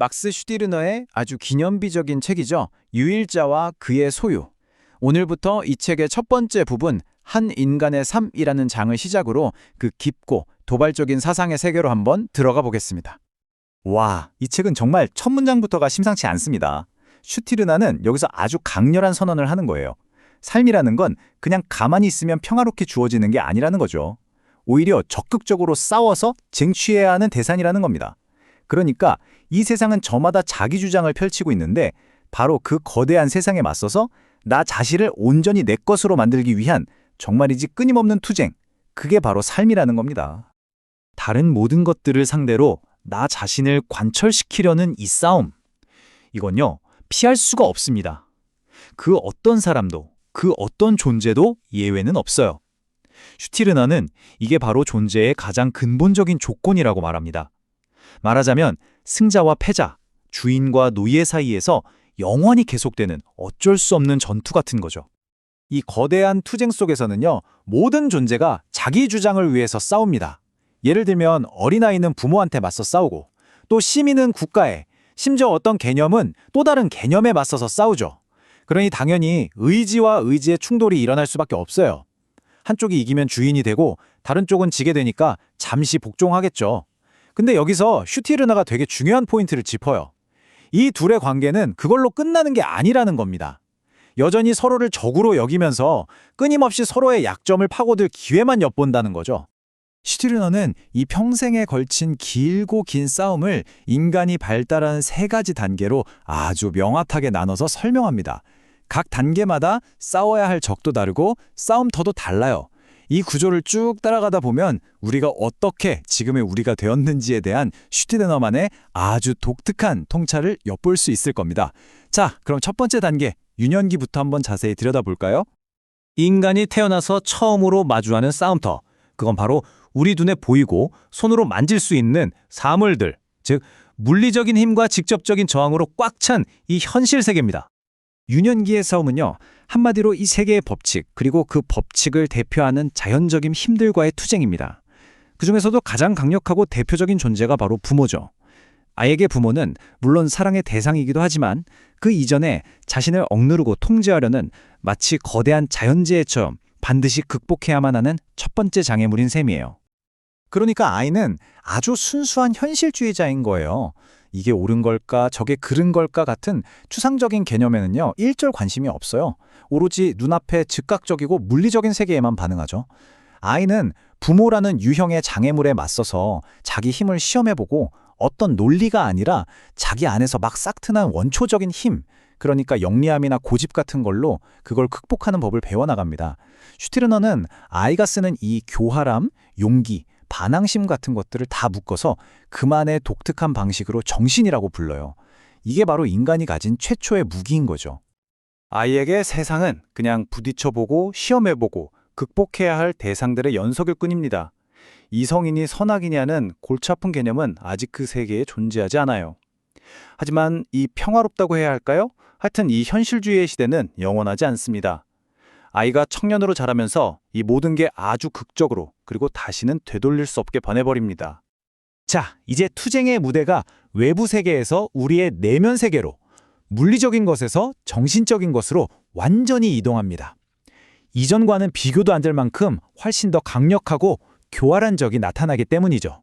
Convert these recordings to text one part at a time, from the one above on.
막스 슈티르너의 아주 기념비적인 책이죠. 유일자와 그의 소유. 오늘부터 이 책의 첫 번째 부분 한 인간의 삶이라는 장을 시작으로 그 깊고 도발적인 사상의 세계로 한번 들어가 보겠습니다. 와, 이 책은 정말 첫 문장부터가 심상치 않습니다. 슈티르나는 여기서 아주 강렬한 선언을 하는 거예요. 삶이라는 건 그냥 가만히 있으면 평화롭게 주어지는 게 아니라는 거죠. 오히려 적극적으로 싸워서 쟁취해야 하는 대상이라는 겁니다. 그러니까 이 세상은 저마다 자기 주장을 펼치고 있는데 바로 그 거대한 세상에 맞서서 나 자신을 온전히 내 것으로 만들기 위한 정말이지 끊임없는 투쟁, 그게 바로 삶이라는 겁니다. 다른 모든 것들을 상대로 나 자신을 관철시키려는 이 싸움, 이건요, 피할 수가 없습니다. 그 어떤 사람도, 그 어떤 존재도 예외는 없어요. 슈티르나는 이게 바로 존재의 가장 근본적인 조건이라고 말합니다. 말하자면 승자와 패자, 주인과 노예 사이에서 영원히 계속되는 어쩔 수 없는 전투 같은 거죠. 이 거대한 투쟁 속에서는요, 모든 존재가 자기 주장을 위해서 싸웁니다. 예를 들면 어린아이는 부모한테 맞서 싸우고, 또 시민은 국가에, 심지어 어떤 개념은 또 다른 개념에 맞서서 싸우죠. 그러니 당연히 의지와 의지의 충돌이 일어날 수밖에 없어요. 한쪽이 이기면 주인이 되고 다른 쪽은 지게 되니까 잠시 복종하겠죠. 근데 여기서 슈티르나가 되게 중요한 포인트를 짚어요. 이 둘의 관계는 그걸로 끝나는 게 아니라는 겁니다. 여전히 서로를 적으로 여기면서 끊임없이 서로의 약점을 파고들 기회만 엿본다는 거죠. 슈티르너는 이 평생에 걸친 길고 긴 싸움을 인간이 발달한 세 가지 단계로 아주 명확하게 나눠서 설명합니다. 각 단계마다 싸워야 할 적도 다르고 싸움터도 달라요. 이 구조를 쭉 따라가다 보면 우리가 어떻게 지금의 우리가 되었는지에 대한 슈티르너만의 아주 독특한 통찰을 엿볼 수 있을 겁니다. 자, 그럼 첫 번째 단계, 유년기부터 한번 자세히 들여다볼까요? 인간이 태어나서 처음으로 마주하는 싸움터. 그건 바로 우리 눈에 보이고 손으로 만질 수 있는 사물들, 즉 물리적인 힘과 직접적인 저항으로 꽉 찬 이 현실 세계입니다. 유년기의 싸움은요, 한마디로 이 세계의 법칙, 그리고 그 법칙을 대표하는 자연적인 힘들과의 투쟁입니다. 그중에서도 가장 강력하고 대표적인 존재가 바로 부모죠. 아이에게 부모는 물론 사랑의 대상이기도 하지만 그 이전에 자신을 억누르고 통제하려는 마치 거대한 자연재해처럼 반드시 극복해야만 하는 첫 번째 장애물인 셈이에요. 그러니까 아이는 아주 순수한 현실주의자인 거예요. 이게 옳은 걸까, 저게 그른 걸까 같은 추상적인 개념에는요, 일절 관심이 없어요. 오로지 눈앞에 즉각적이고 물리적인 세계에만 반응하죠. 아이는 부모라는 유형의 장애물에 맞서서 자기 힘을 시험해보고 어떤 논리가 아니라 자기 안에서 막 싹트는 원초적인 힘, 그러니까 영리함이나 고집 같은 걸로 그걸 극복하는 법을 배워나갑니다. 슈티르너는 아이가 쓰는 이 교활함, 용기, 반항심 같은 것들을 다 묶어서 그만의 독특한 방식으로 정신이라고 불러요. 이게 바로 인간이 가진 최초의 무기인 거죠. 아이에게 세상은 그냥 부딪혀보고 시험해보고 극복해야 할 대상들의 연속일 뿐입니다. 이성이니 선악이냐는 골치 아픈 개념은 아직 그 세계에 존재하지 않아요. 하지만 이 평화롭다고 해야 할까요? 하여튼 이 현실주의의 시대는 영원하지 않습니다. 아이가 청년으로 자라면서 이 모든 게 아주 극적으로 그리고 다시는 되돌릴 수 없게 변해버립니다. 자, 이제 투쟁의 무대가 외부 세계에서 우리의 내면 세계로, 물리적인 것에서 정신적인 것으로 완전히 이동합니다. 이전과는 비교도 안 될 만큼 훨씬 더 강력하고 교활한 적이 나타나기 때문이죠.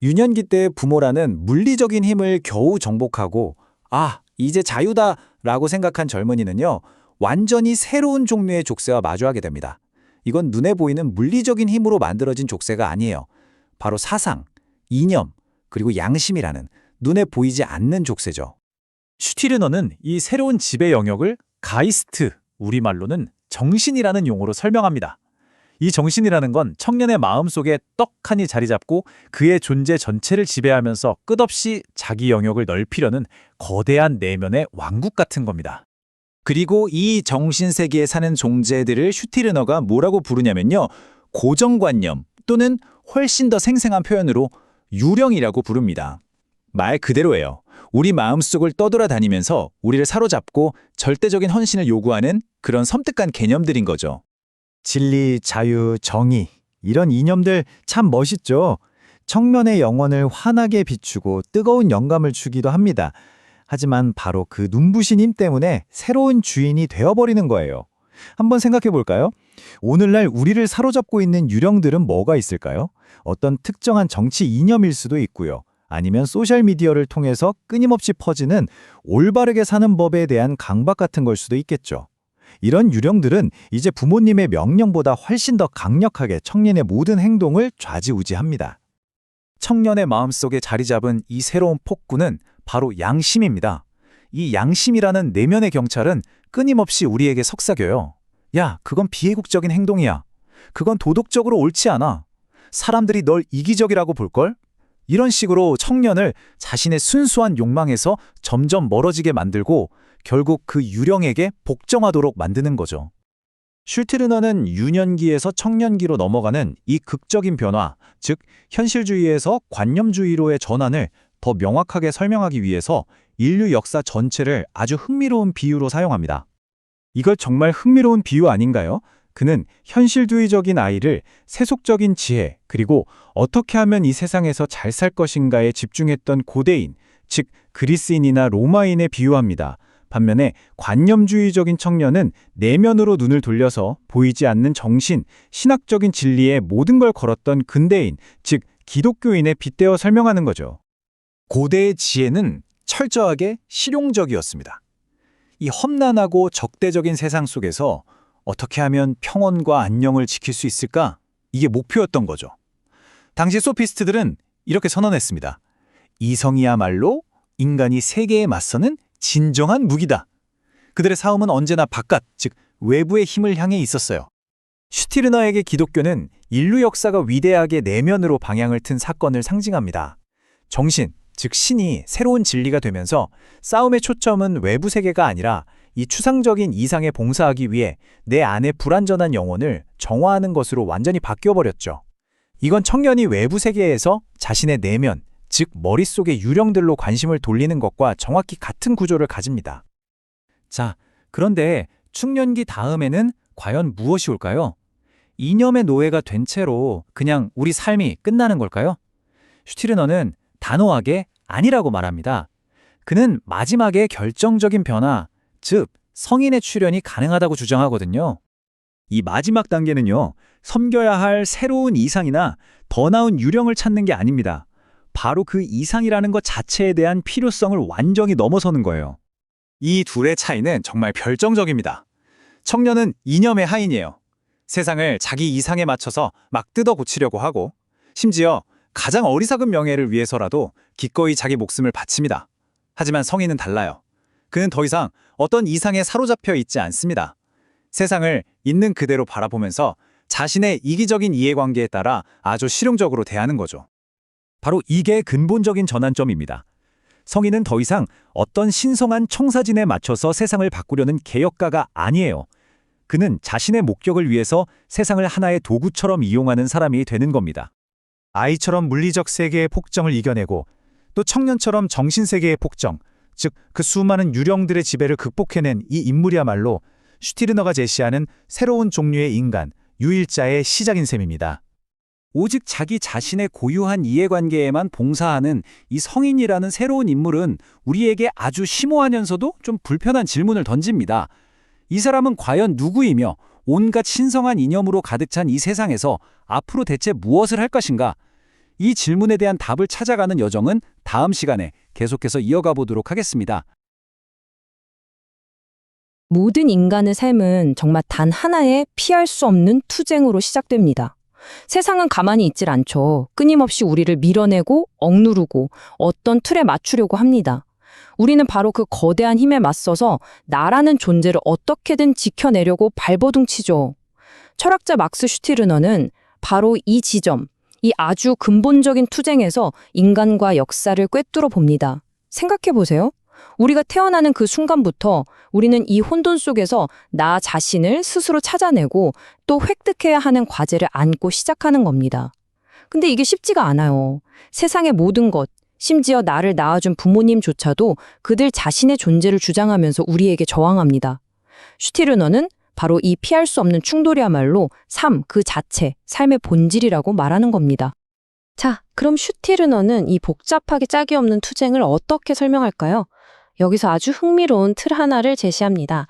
유년기 때의 부모라는 물리적인 힘을 겨우 정복하고 아, 이제 자유다 라고 생각한 젊은이는요, 완전히 새로운 종류의 족쇄와 마주하게 됩니다. 이건 눈에 보이는 물리적인 힘으로 만들어진 족쇄가 아니에요. 바로 사상, 이념, 그리고 양심이라는 눈에 보이지 않는 족쇄죠. 슈티르너는 이 새로운 지배 영역을 가이스트, 우리말로는 정신이라는 용어로 설명합니다. 이 정신이라는 건 청년의 마음속에 떡하니 자리 잡고 그의 존재 전체를 지배하면서 끝없이 자기 영역을 넓히려는 거대한 내면의 왕국 같은 겁니다. 그리고 이 정신세계에 사는 존재들을 슈티르너가 뭐라고 부르냐면요, 고정관념 또는 훨씬 더 생생한 표현으로 유령이라고 부릅니다. 말 그대로예요. 우리 마음속을 떠돌아다니면서 우리를 사로잡고 절대적인 헌신을 요구하는 그런 섬뜩한 개념들인 거죠. 진리, 자유, 정의, 이런 이념들 참 멋있죠. 청년의 영혼을 환하게 비추고 뜨거운 영감을 주기도 합니다. 하지만 바로 그 눈부신 힘 때문에 새로운 주인이 되어버리는 거예요. 한번 생각해 볼까요? 오늘날 우리를 사로잡고 있는 유령들은 뭐가 있을까요? 어떤 특정한 정치 이념일 수도 있고요. 아니면 소셜미디어를 통해서 끊임없이 퍼지는 올바르게 사는 법에 대한 강박 같은 걸 수도 있겠죠. 이런 유령들은 이제 부모님의 명령보다 훨씬 더 강력하게 청년의 모든 행동을 좌지우지합니다. 청년의 마음속에 자리 잡은 이 새로운 폭군은 바로 양심입니다. 이 양심이라는 내면의 경찰은 끊임없이 우리에게 속삭여요. 야, 그건 비애국적인 행동이야. 그건 도덕적으로 옳지 않아. 사람들이 널 이기적이라고 볼걸? 이런 식으로 청년을 자신의 순수한 욕망에서 점점 멀어지게 만들고 결국 그 유령에게 복종하도록 만드는 거죠. 슐트르너는 유년기에서 청년기로 넘어가는 이 극적인 변화, 즉 현실주의에서 관념주의로의 전환을 더 명확하게 설명하기 위해서 인류 역사 전체를 아주 흥미로운 비유로 사용합니다. 이걸 정말 흥미로운 비유 아닌가요? 그는 현실주의적인 아이를 세속적인 지혜, 그리고 어떻게 하면 이 세상에서 잘 살 것인가에 집중했던 고대인, 즉 그리스인이나 로마인에 비유합니다. 반면에 관념주의적인 청년은 내면으로 눈을 돌려서 보이지 않는 정신, 신학적인 진리에 모든 걸 걸었던 근대인, 즉 기독교인에 빗대어 설명하는 거죠. 고대의 지혜는 철저하게 실용적이었습니다. 이 험난하고 적대적인 세상 속에서 어떻게 하면 평온과 안녕을 지킬 수 있을까? 이게 목표였던 거죠. 당시 소피스트들은 이렇게 선언했습니다. 이성이야말로 인간이 세계에 맞서는 진정한 무기다. 그들의 싸움은 언제나 바깥, 즉 외부의 힘을 향해 있었어요. 슈티르너에게 기독교는 인류 역사가 위대하게 내면으로 방향을 튼 사건을 상징합니다. 정신, 즉 신이 새로운 진리가 되면서 싸움의 초점은 외부 세계가 아니라 이 추상적인 이상에 봉사하기 위해 내 안의 불완전한 영혼을 정화하는 것으로 완전히 바뀌어버렸죠. 이건 청년이 외부 세계에서 자신의 내면, 즉 머릿속의 유령들로 관심을 돌리는 것과 정확히 같은 구조를 가집니다. 자, 그런데 중년기 다음에는 과연 무엇이 올까요? 이념의 노예가 된 채로 그냥 우리 삶이 끝나는 걸까요? 슈티르너는 단호하게 아니라고 말합니다. 그는 마지막에 결정적인 변화, 즉 성인의 출현이 가능하다고 주장하거든요. 이 마지막 단계는요, 섬겨야 할 새로운 이상이나 더 나은 유령을 찾는 게 아닙니다. 바로 그 이상이라는 것 자체에 대한 필요성을 완전히 넘어서는 거예요. 이 둘의 차이는 정말 결정적입니다. 청년은 이념의 하인이에요. 세상을 자기 이상에 맞춰서 막 뜯어 고치려고 하고, 심지어 가장 어리석은 명예를 위해서라도 기꺼이 자기 목숨을 바칩니다. 하지만 성인은 달라요. 그는 더 이상 어떤 이상에 사로잡혀 있지 않습니다. 세상을 있는 그대로 바라보면서 자신의 이기적인 이해관계에 따라 아주 실용적으로 대하는 거죠. 바로 이게 근본적인 전환점입니다. 성인은 더 이상 어떤 신성한 청사진에 맞춰서 세상을 바꾸려는 개혁가가 아니에요. 그는 자신의 목적을 위해서 세상을 하나의 도구처럼 이용하는 사람이 되는 겁니다. 아이처럼 물리적 세계의 폭정을 이겨내고 또 청년처럼 정신세계의 폭정, 즉 그 수많은 유령들의 지배를 극복해낸 이 인물이야말로 슈티르너가 제시하는 새로운 종류의 인간, 유일자의 시작인 셈입니다. 오직 자기 자신의 고유한 이해관계에만 봉사하는 이 성인이라는 새로운 인물은 우리에게 아주 심오하면서도 좀 불편한 질문을 던집니다. 이 사람은 과연 누구이며 온갖 신성한 이념으로 가득 찬 이 세상에서 앞으로 대체 무엇을 할 것인가? 이 질문에 대한 답을 찾아가는 여정은 다음 시간에 계속해서 이어가 보도록 하겠습니다. 모든 인간의 삶은 정말 단 하나의 피할 수 없는 투쟁으로 시작됩니다. 세상은 가만히 있질 않죠. 끊임없이 우리를 밀어내고 억누르고 어떤 틀에 맞추려고 합니다. 우리는 바로 그 거대한 힘에 맞서서 나라는 존재를 어떻게든 지켜내려고 발버둥치죠. 철학자 막스 슈티르너는 바로 이 지점, 이 아주 근본적인 투쟁에서 인간과 역사를 꿰뚫어 봅니다. 생각해 보세요. 우리가 태어나는 그 순간부터 우리는 이 혼돈 속에서 나 자신을 스스로 찾아내고 또 획득해야 하는 과제를 안고 시작하는 겁니다. 근데 이게 쉽지가 않아요. 세상의 모든 것, 심지어 나를 낳아준 부모님조차도 그들 자신의 존재를 주장하면서 우리에게 저항합니다. 슈티르너는 바로 이 피할 수 없는 충돌이야말로 삶 그 자체, 삶의 본질이라고 말하는 겁니다. 자, 그럼 슈티르너는 이 복잡하게 짝이 없는 투쟁을 어떻게 설명할까요? 여기서 아주 흥미로운 틀 하나를 제시합니다.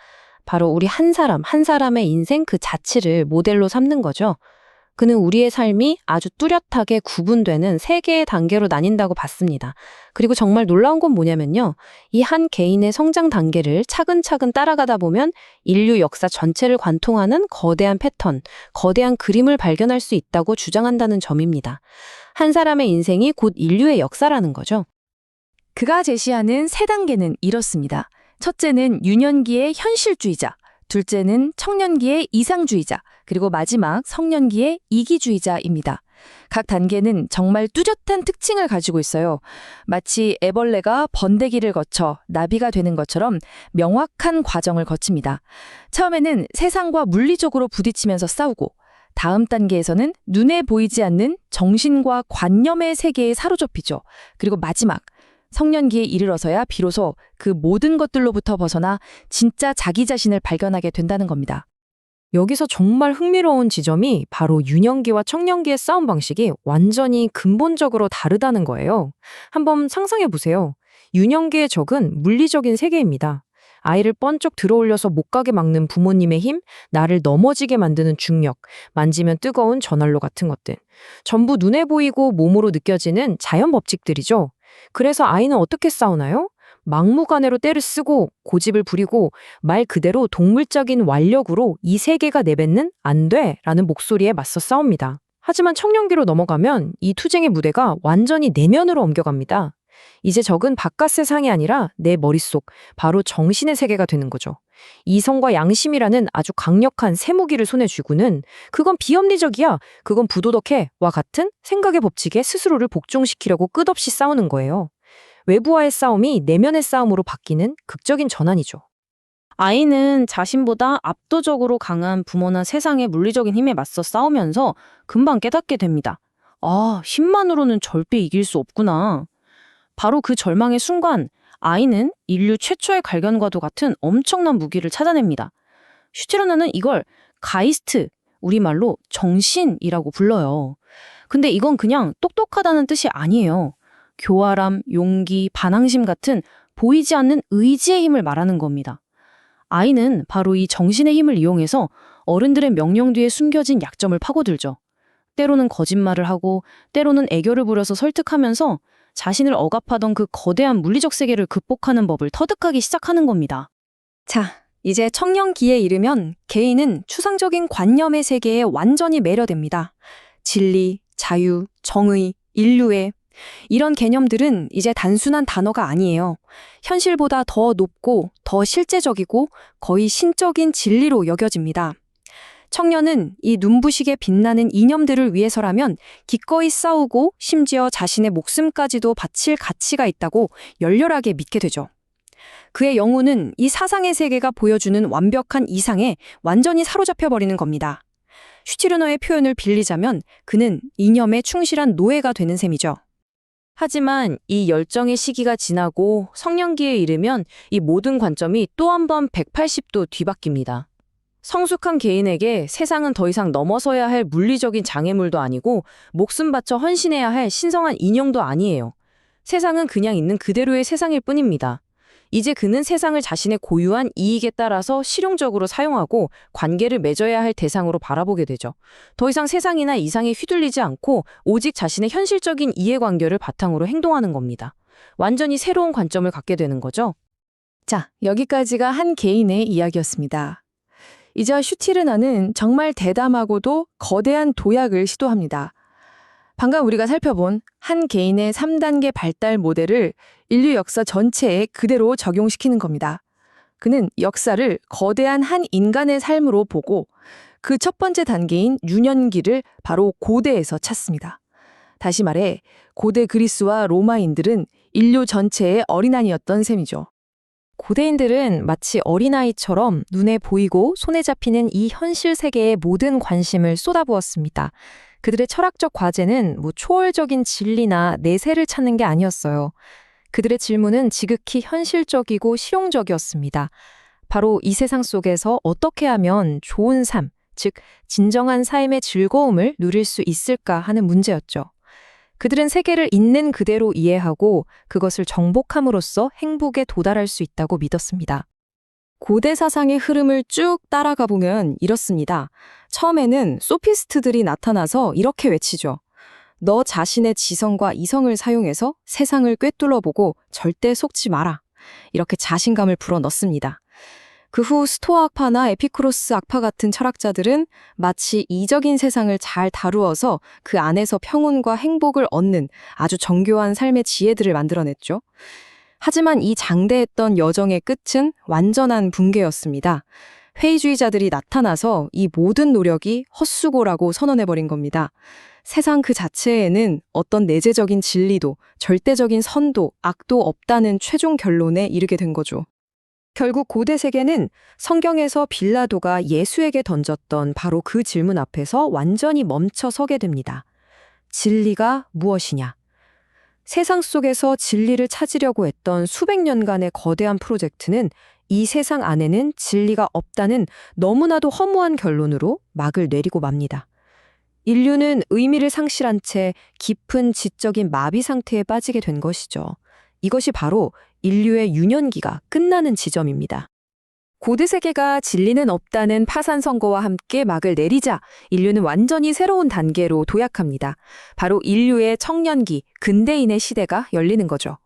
바로 우리 한 사람, 한 사람의 인생 그 자체를 모델로 삼는 거죠. 그는 우리의 삶이 아주 뚜렷하게 구분되는 세 개의 단계로 나뉜다고 봤습니다. 그리고 정말 놀라운 건 뭐냐면요. 이 한 개인의 성장 단계를 차근차근 따라가다 보면 인류 역사 전체를 관통하는 거대한 패턴, 거대한 그림을 발견할 수 있다고 주장한다는 점입니다. 한 사람의 인생이 곧 인류의 역사라는 거죠. 그가 제시하는 세 단계는 이렇습니다. 첫째는 유년기의 현실주의자, 둘째는 청년기의 이상주의자, 그리고 마지막 성년기의 이기주의자입니다. 각 단계는 정말 뚜렷한 특징을 가지고 있어요. 마치 애벌레가 번데기를 거쳐 나비가 되는 것처럼 명확한 과정을 거칩니다. 처음에는 세상과 물리적으로 부딪히면서 싸우고, 다음 단계에서는 눈에 보이지 않는 정신과 관념의 세계에 사로잡히죠. 그리고 마지막, 성년기에 이르러서야 비로소 그 모든 것들로부터 벗어나 진짜 자기 자신을 발견하게 된다는 겁니다. 여기서 정말 흥미로운 지점이 바로 유년기와 청년기의 싸움 방식이 완전히 근본적으로 다르다는 거예요. 한번 상상해 보세요. 유년기의 적은 물리적인 세계입니다. 아이를 번쩍 들어올려서 못 가게 막는 부모님의 힘, 나를 넘어지게 만드는 중력, 만지면 뜨거운 전화로 같은 것들. 전부 눈에 보이고 몸으로 느껴지는 자연 법칙들이죠. 그래서 아이는 어떻게 싸우나요? 막무가내로 때를 쓰고 고집을 부리고 말 그대로 동물적인 완력으로 이 세계가 내뱉는 안 돼! 라는 목소리에 맞서 싸웁니다. 하지만 청년기로 넘어가면 이 투쟁의 무대가 완전히 내면으로 옮겨갑니다. 이제 적은 바깥 세상이 아니라 내 머릿속, 바로 정신의 세계가 되는 거죠. 이성과 양심이라는 아주 강력한 쇠무기를 손에 쥐고는 그건 비합리적이야, 그건 부도덕해와 같은 생각의 법칙에 스스로를 복종시키려고 끝없이 싸우는 거예요. 외부와의 싸움이 내면의 싸움으로 바뀌는 극적인 전환이죠. 아이는 자신보다 압도적으로 강한 부모나 세상의 물리적인 힘에 맞서 싸우면서 금방 깨닫게 됩니다. 아, 힘만으로는 절대 이길 수 없구나. 바로 그 절망의 순간 아이는 인류 최초의 갈견과도 같은 엄청난 무기를 찾아냅니다. 슈티르너는 이걸 가이스트, 우리말로 정신이라고 불러요. 근데 이건 그냥 똑똑하다는 뜻이 아니에요. 교활함, 용기, 반항심 같은 보이지 않는 의지의 힘을 말하는 겁니다. 아이는 바로 이 정신의 힘을 이용해서 어른들의 명령 뒤에 숨겨진 약점을 파고들죠. 때로는 거짓말을 하고 때로는 애교를 부려서 설득하면서 자신을 억압하던 그 거대한 물리적 세계를 극복하는 법을 터득하기 시작하는 겁니다. 자, 이제 청년기에 이르면 개인은 추상적인 관념의 세계에 완전히 매료됩니다. 진리, 자유, 정의, 인류애, 이런 개념들은 이제 단순한 단어가 아니에요. 현실보다 더 높고 더 실제적이고 거의 신적인 진리로 여겨집니다. 청년은 이 눈부시게 빛나는 이념들을 위해서라면 기꺼이 싸우고 심지어 자신의 목숨까지도 바칠 가치가 있다고 열렬하게 믿게 되죠. 그의 영혼은 이 사상의 세계가 보여주는 완벽한 이상에 완전히 사로잡혀버리는 겁니다. 슈티르너의 표현을 빌리자면 그는 이념에 충실한 노예가 되는 셈이죠. 하지만 이 열정의 시기가 지나고 성년기에 이르면 이 모든 관점이 또 한 번 180도 뒤바뀝니다. 성숙한 개인에게 세상은 더 이상 넘어서야 할 물리적인 장애물도 아니고 목숨 바쳐 헌신해야 할 신성한 인형도 아니에요. 세상은 그냥 있는 그대로의 세상일 뿐입니다. 이제 그는 세상을 자신의 고유한 이익에 따라서 실용적으로 사용하고 관계를 맺어야 할 대상으로 바라보게 되죠. 더 이상 세상이나 이상에 휘둘리지 않고 오직 자신의 현실적인 이해관계를 바탕으로 행동하는 겁니다. 완전히 새로운 관점을 갖게 되는 거죠. 자, 여기까지가 한 개인의 이야기였습니다. 이제 슈티르너는 정말 대담하고도 거대한 도약을 시도합니다. 방금 우리가 살펴본 한 개인의 3단계 발달 모델을 인류 역사 전체에 그대로 적용시키는 겁니다. 그는 역사를 거대한 한 인간의 삶으로 보고 그 첫 번째 단계인 유년기를 바로 고대에서 찾습니다. 다시 말해 고대 그리스와 로마인들은 인류 전체의 어린아이였던 셈이죠. 고대인들은 마치 어린아이처럼 눈에 보이고 손에 잡히는 이 현실 세계에 모든 관심을 쏟아부었습니다. 그들의 철학적 과제는 초월적인 진리나 내세를 찾는 게 아니었어요. 그들의 질문은 지극히 현실적이고 실용적이었습니다. 바로 이 세상 속에서 어떻게 하면 좋은 삶, 즉 진정한 삶의 즐거움을 누릴 수 있을까 하는 문제였죠. 그들은 세계를 있는 그대로 이해하고 그것을 정복함으로써 행복에 도달할 수 있다고 믿었습니다. 고대 사상의 흐름을 쭉 따라가 보면 이렇습니다. 처음에는 소피스트들이 나타나서 이렇게 외치죠. 너 자신의 지성과 이성을 사용해서 세상을 꿰뚫어보고 절대 속지 마라. 이렇게 자신감을 불어넣습니다. 그 후 스토아 학파나 에피쿠로스 학파 같은 철학자들은 마치 이적인 세상을 잘 다루어서 그 안에서 평온과 행복을 얻는 아주 정교한 삶의 지혜들을 만들어냈죠. 하지만 이 장대했던 여정의 끝은 완전한 붕괴였습니다. 회의주의자들이 나타나서 이 모든 노력이 헛수고라고 선언해버린 겁니다. 세상 그 자체에는 어떤 내재적인 진리도, 절대적인 선도, 악도 없다는 최종 결론에 이르게 된 거죠. 결국 고대 세계는 성경에서 빌라도가 예수에게 던졌던 바로 그 질문 앞에서 완전히 멈춰 서게 됩니다. 진리가 무엇이냐? 세상 속에서 진리를 찾으려고 했던 수백 년간의 거대한 프로젝트는 이 세상 안에는 진리가 없다는 너무나도 허무한 결론으로 막을 내리고 맙니다. 인류는 의미를 상실한 채 깊은 지적인 마비 상태에 빠지게 된 것이죠. 이것이 바로 인류의 유년기가 끝나는 지점입니다. 고대 세계가 진리는 없다는 파산 선고와 함께 막을 내리자 인류는 완전히 새로운 단계로 도약합니다. 바로 인류의 청년기, 근대인의 시대가 열리는 거죠.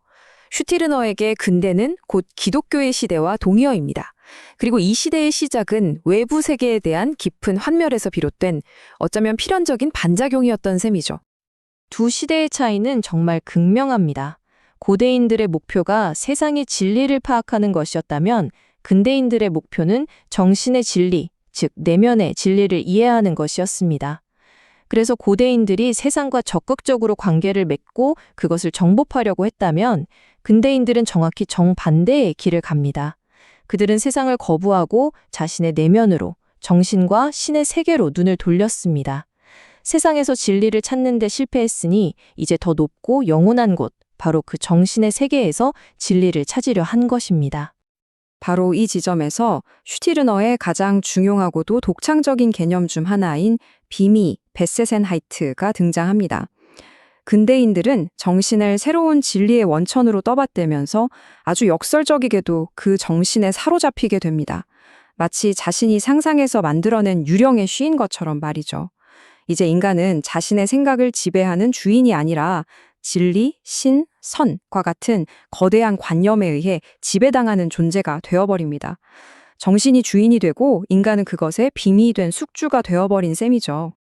슈티르너에게 근대는 곧 기독교의 시대와 동의어입니다. 그리고 이 시대의 시작은 외부 세계에 대한 깊은 환멸에서 비롯된 어쩌면 필연적인 반작용이었던 셈이죠. 두 시대의 차이는 정말 극명합니다. 고대인들의 목표가 세상의 진리를 파악하는 것이었다면 근대인들의 목표는 정신의 진리, 즉 내면의 진리를 이해하는 것이었습니다. 그래서 고대인들이 세상과 적극적으로 관계를 맺고 그것을 정복하려고 했다면 근대인들은 정확히 정반대의 길을 갑니다. 그들은 세상을 거부하고 자신의 내면으로 정신과 신의 세계로 눈을 돌렸습니다. 세상에서 진리를 찾는 데 실패했으니 이제 더 높고 영원한 곳, 바로 그 정신의 세계에서 진리를 찾으려 한 것입니다. 바로 이 지점에서 슈티르너의 가장 중요하고도 독창적인 개념 중 하나인 비미, 베세센하이트가 등장합니다. 근대인들은 정신을 새로운 진리의 원천으로 떠받들면서 아주 역설적이게도 그 정신에 사로잡히게 됩니다. 마치 자신이 상상해서 만들어낸 유령의 쉬인 것처럼 말이죠. 이제 인간은 자신의 생각을 지배하는 주인이 아니라 진리, 신, 선과 같은 거대한 관념에 의해 지배당하는 존재가 되어버립니다. 정신이 주인이 되고 인간은 그것에 빙의 된 숙주가 되어버린 셈이죠.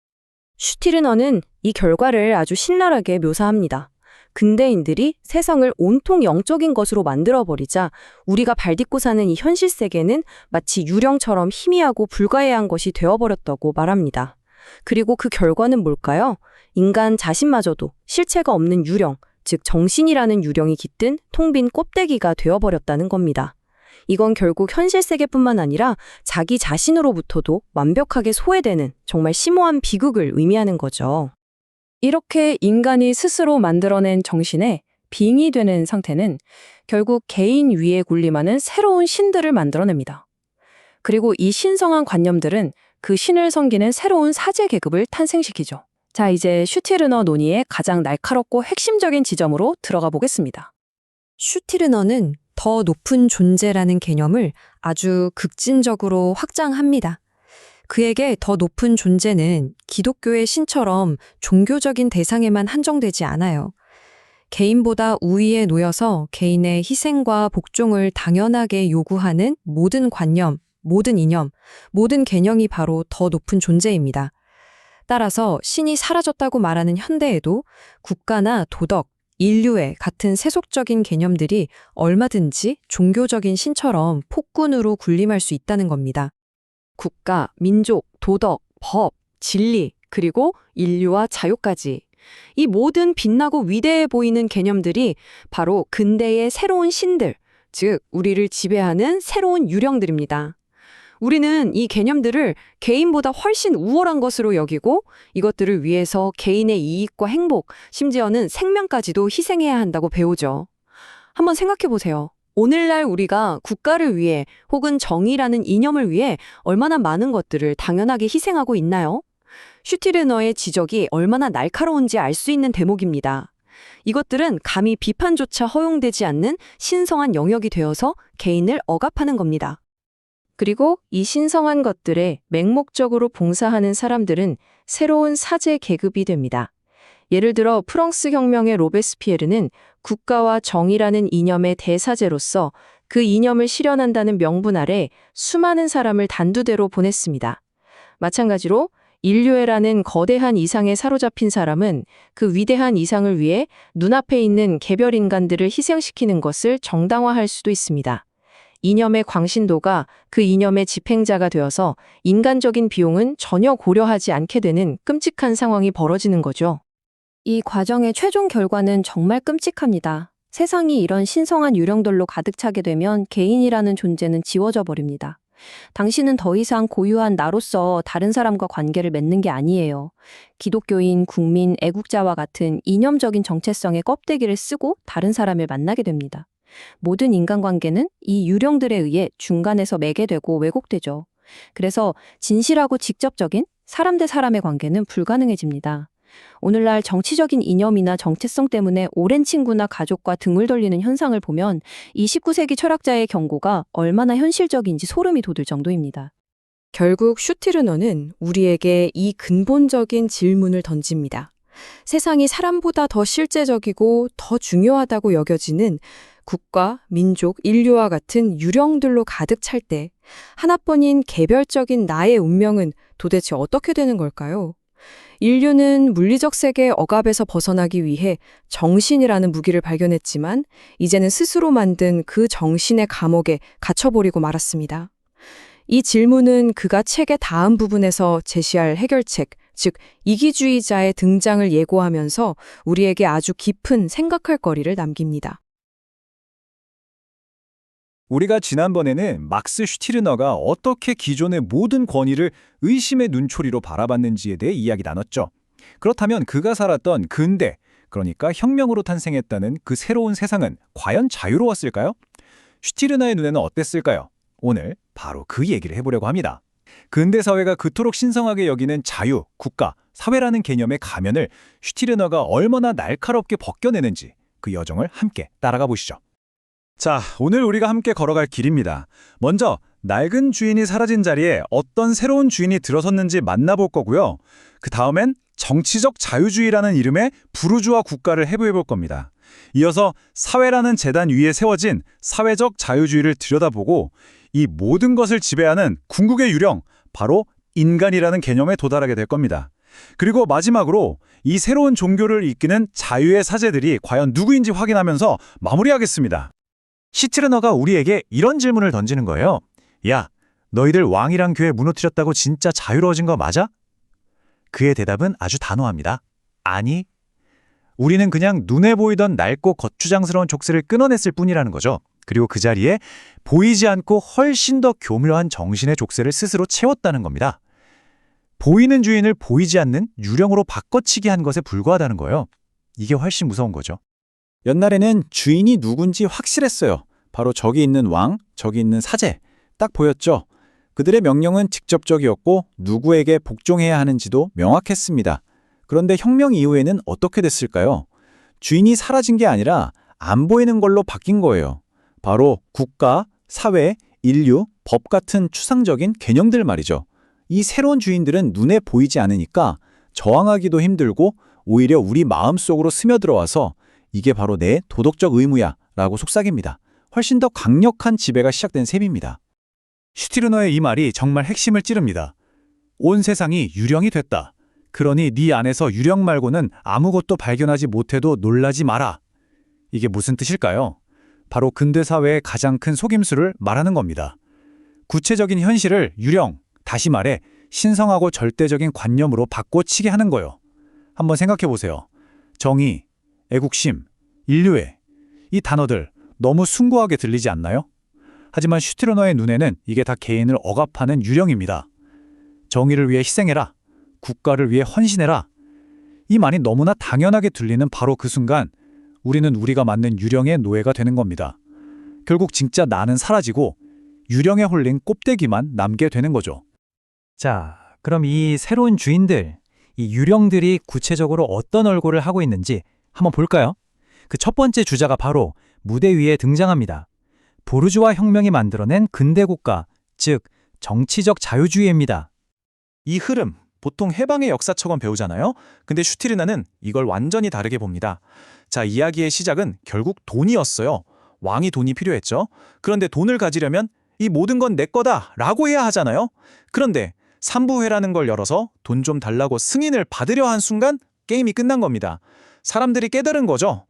슈티르너는 이 결과를 아주 신랄하게 묘사합니다. 근대인들이 세상을 온통 영적인 것으로 만들어버리자 우리가 발딛고 사는 이 현실 세계는 마치 유령처럼 희미하고 불가해한 것이 되어버렸다고 말합니다. 그리고 그 결과는 뭘까요? 인간 자신마저도 실체가 없는 유령, 즉 정신이라는 유령이 깃든 텅 빈 껍데기가 되어버렸다는 겁니다. 이건 결국 현실 세계뿐만 아니라 자기 자신으로부터도 완벽하게 소외되는 정말 심오한 비극을 의미하는 거죠. 이렇게 인간이 스스로 만들어낸 정신에 빙의 되는 상태는 결국 개인 위에 군림하는 새로운 신들을 만들어냅니다. 그리고 이 신성한 관념들은 그 신을 섬기는 새로운 사제 계급을 탄생시키죠. 자, 이제 슈티르너 논의의 가장 날카롭고 핵심적인 지점으로 들어가 보겠습니다. 슈티르너는 더 높은 존재라는 개념을 아주 극진적으로 확장합니다. 그에게 더 높은 존재는 기독교의 신처럼 종교적인 대상에만 한정되지 않아요. 개인보다 우위에 놓여서 개인의 희생과 복종을 당연하게 요구하는 모든 관념, 모든 이념, 모든 개념이 바로 더 높은 존재입니다. 따라서 신이 사라졌다고 말하는 현대에도 국가나 도덕, 인류애 같은 세속적인 개념들이 얼마든지 종교적인 신처럼 폭군으로 군림할 수 있다는 겁니다. 국가, 민족, 도덕, 법, 진리, 그리고 인류와 자유까지. 이 모든 빛나고 위대해 보이는 개념들이 바로 근대의 새로운 신들, 즉 우리를 지배하는 새로운 유령들입니다. 우리는 이 개념들을 개인보다 훨씬 우월한 것으로 여기고 이것들을 위해서 개인의 이익과 행복, 심지어는 생명까지도 희생해야 한다고 배우죠. 한번 생각해 보세요. 오늘날 우리가 국가를 위해 혹은 정의라는 이념을 위해 얼마나 많은 것들을 당연하게 희생하고 있나요? 슈티르너의 지적이 얼마나 날카로운지 알 수 있는 대목입니다. 이것들은 감히 비판조차 허용되지 않는 신성한 영역이 되어서 개인을 억압하는 겁니다. 그리고 이 신성한 것들에 맹목적으로 봉사하는 사람들은 새로운 사제 계급이 됩니다. 예를 들어 프랑스 혁명의 로베스피에르는 국가와 정의라는 이념의 대사제로서 그 이념을 실현한다는 명분 아래 수많은 사람을 단두대로 보냈습니다. 마찬가지로 인류애라는 거대한 이상에 사로잡힌 사람은 그 위대한 이상을 위해 눈앞에 있는 개별 인간들을 희생시키는 것을 정당화할 수도 있습니다. 이념의 광신도가 그 이념의 집행자가 되어서 인간적인 비용은 전혀 고려하지 않게 되는 끔찍한 상황이 벌어지는 거죠. 이 과정의 최종 결과는 정말 끔찍합니다. 세상이 이런 신성한 유령들로 가득 차게 되면 개인이라는 존재는 지워져 버립니다. 당신은 더 이상 고유한 나로서 다른 사람과 관계를 맺는 게 아니에요. 기독교인, 국민, 애국자와 같은 이념적인 정체성의 껍데기를 쓰고 다른 사람을 만나게 됩니다. 모든 인간관계는 이 유령들에 의해 중간에서 매개되고 왜곡되죠. 그래서 진실하고 직접적인 사람 대 사람의 관계는 불가능해집니다. 오늘날 정치적인 이념이나 정체성 때문에 오랜 친구나 가족과 등을 돌리는 현상을 보면 이 19세기 철학자의 경고가 얼마나 현실적인지 소름이 돋을 정도입니다. 결국 슈티르너는 우리에게 이 근본적인 질문을 던집니다. 세상이 사람보다 더 실제적이고 더 중요하다고 여겨지는 국가, 민족, 인류와 같은 유령들로 가득 찰 때 하나뿐인 개별적인 나의 운명은 도대체 어떻게 되는 걸까요? 인류는 물리적 세계의 억압에서 벗어나기 위해 정신이라는 무기를 발견했지만 이제는 스스로 만든 그 정신의 감옥에 갇혀버리고 말았습니다. 이 질문은 그가 책의 다음 부분에서 제시할 해결책, 즉 이기주의자의 등장을 예고하면서 우리에게 아주 깊은 생각할 거리를 남깁니다. 우리가 지난번에는 막스 슈티르너가 어떻게 기존의 모든 권위를 의심의 눈초리로 바라봤는지에 대해 이야기 나눴죠. 그렇다면 그가 살았던 근대, 그러니까 혁명으로 탄생했다는 그 새로운 세상은 과연 자유로웠을까요? 슈티르너의 눈에는 어땠을까요? 오늘 바로 그 얘기를 해보려고 합니다. 근대 사회가 그토록 신성하게 여기는 자유, 국가, 사회라는 개념의 가면을 슈티르너가 얼마나 날카롭게 벗겨내는지 그 여정을 함께 따라가 보시죠. 자, 오늘 우리가 함께 걸어갈 길입니다. 먼저 낡은 주인이 사라진 자리에 어떤 새로운 주인이 들어섰는지 만나볼 거고요. 그 다음엔 정치적 자유주의라는 이름의 부르주아 국가를 해부해 볼 겁니다. 이어서 사회라는 재단 위에 세워진 사회적 자유주의를 들여다보고 이 모든 것을 지배하는 궁극의 유령, 바로 인간이라는 개념에 도달하게 될 겁니다. 그리고 마지막으로 이 새로운 종교를 이끄는 자유의 사제들이 과연 누구인지 확인하면서 마무리하겠습니다. 슈티르너가 우리에게 이런 질문을 던지는 거예요. 야, 너희들 왕이랑 교회 무너뜨렸다고 진짜 자유로워진 거 맞아? 그의 대답은 아주 단호합니다. 아니, 우리는 그냥 눈에 보이던 낡고 거추장스러운 족쇄를 끊어냈을 뿐이라는 거죠. 그리고 그 자리에 보이지 않고 훨씬 더 교묘한 정신의 족쇄를 스스로 채웠다는 겁니다. 보이는 주인을 보이지 않는 유령으로 바꿔치기 한 것에 불과하다는 거예요. 이게 훨씬 무서운 거죠. 옛날에는 주인이 누군지 확실했어요. 바로 저기 있는 왕, 저기 있는 사제. 딱 보였죠. 그들의 명령은 직접적이었고 누구에게 복종해야 하는지도 명확했습니다. 그런데 혁명 이후에는 어떻게 됐을까요? 주인이 사라진 게 아니라 안 보이는 걸로 바뀐 거예요. 바로 국가, 사회, 인류, 법 같은 추상적인 개념들 말이죠. 이 새로운 주인들은 눈에 보이지 않으니까 저항하기도 힘들고 오히려 우리 마음속으로 스며들어와서 이게 바로 내 도덕적 의무야 라고 속삭입니다. 훨씬 더 강력한 지배가 시작된 셈입니다. 슈티르너의 이 말이 정말 핵심을 찌릅니다. 온 세상이 유령이 됐다. 그러니 네 안에서 유령 말고는 아무것도 발견하지 못해도 놀라지 마라. 이게 무슨 뜻일까요? 바로 근대 사회의 가장 큰 속임수를 말하는 겁니다. 구체적인 현실을 유령, 다시 말해 신성하고 절대적인 관념으로 바꿔치게 하는 거요. 한번 생각해 보세요. 정의, 애국심, 인류애, 이 단어들 너무 숭고하게 들리지 않나요? 하지만 슈티르너의 눈에는 이게 다 개인을 억압하는 유령입니다. 정의를 위해 희생해라. 국가를 위해 헌신해라. 이 말이 너무나 당연하게 들리는 바로 그 순간 우리는 우리가 맞는 유령의 노예가 되는 겁니다. 결국 진짜 나는 사라지고 유령에 홀린 껍데기만 남게 되는 거죠. 자, 그럼 이 새로운 주인들, 이 유령들이 구체적으로 어떤 얼굴을 하고 있는지 한번 볼까요? 그 첫 번째 주자가 바로 무대 위에 등장합니다. 보르주아 혁명이 만들어낸 근대 국가, 즉 정치적 자유주의입니다. 이 흐름, 보통 해방의 역사처럼 배우잖아요. 근데 슈티르나는 이걸 완전히 다르게 봅니다. 자, 이야기의 시작은 결국 돈이었어요. 왕이 돈이 필요했죠. 그런데 돈을 가지려면 이 모든 건 내 거다 라고 해야 하잖아요. 그런데 삼부회라는 걸 열어서 돈 좀 달라고 승인을 받으려 한 순간 게임이 끝난 겁니다. 사람들이 깨달은 거죠.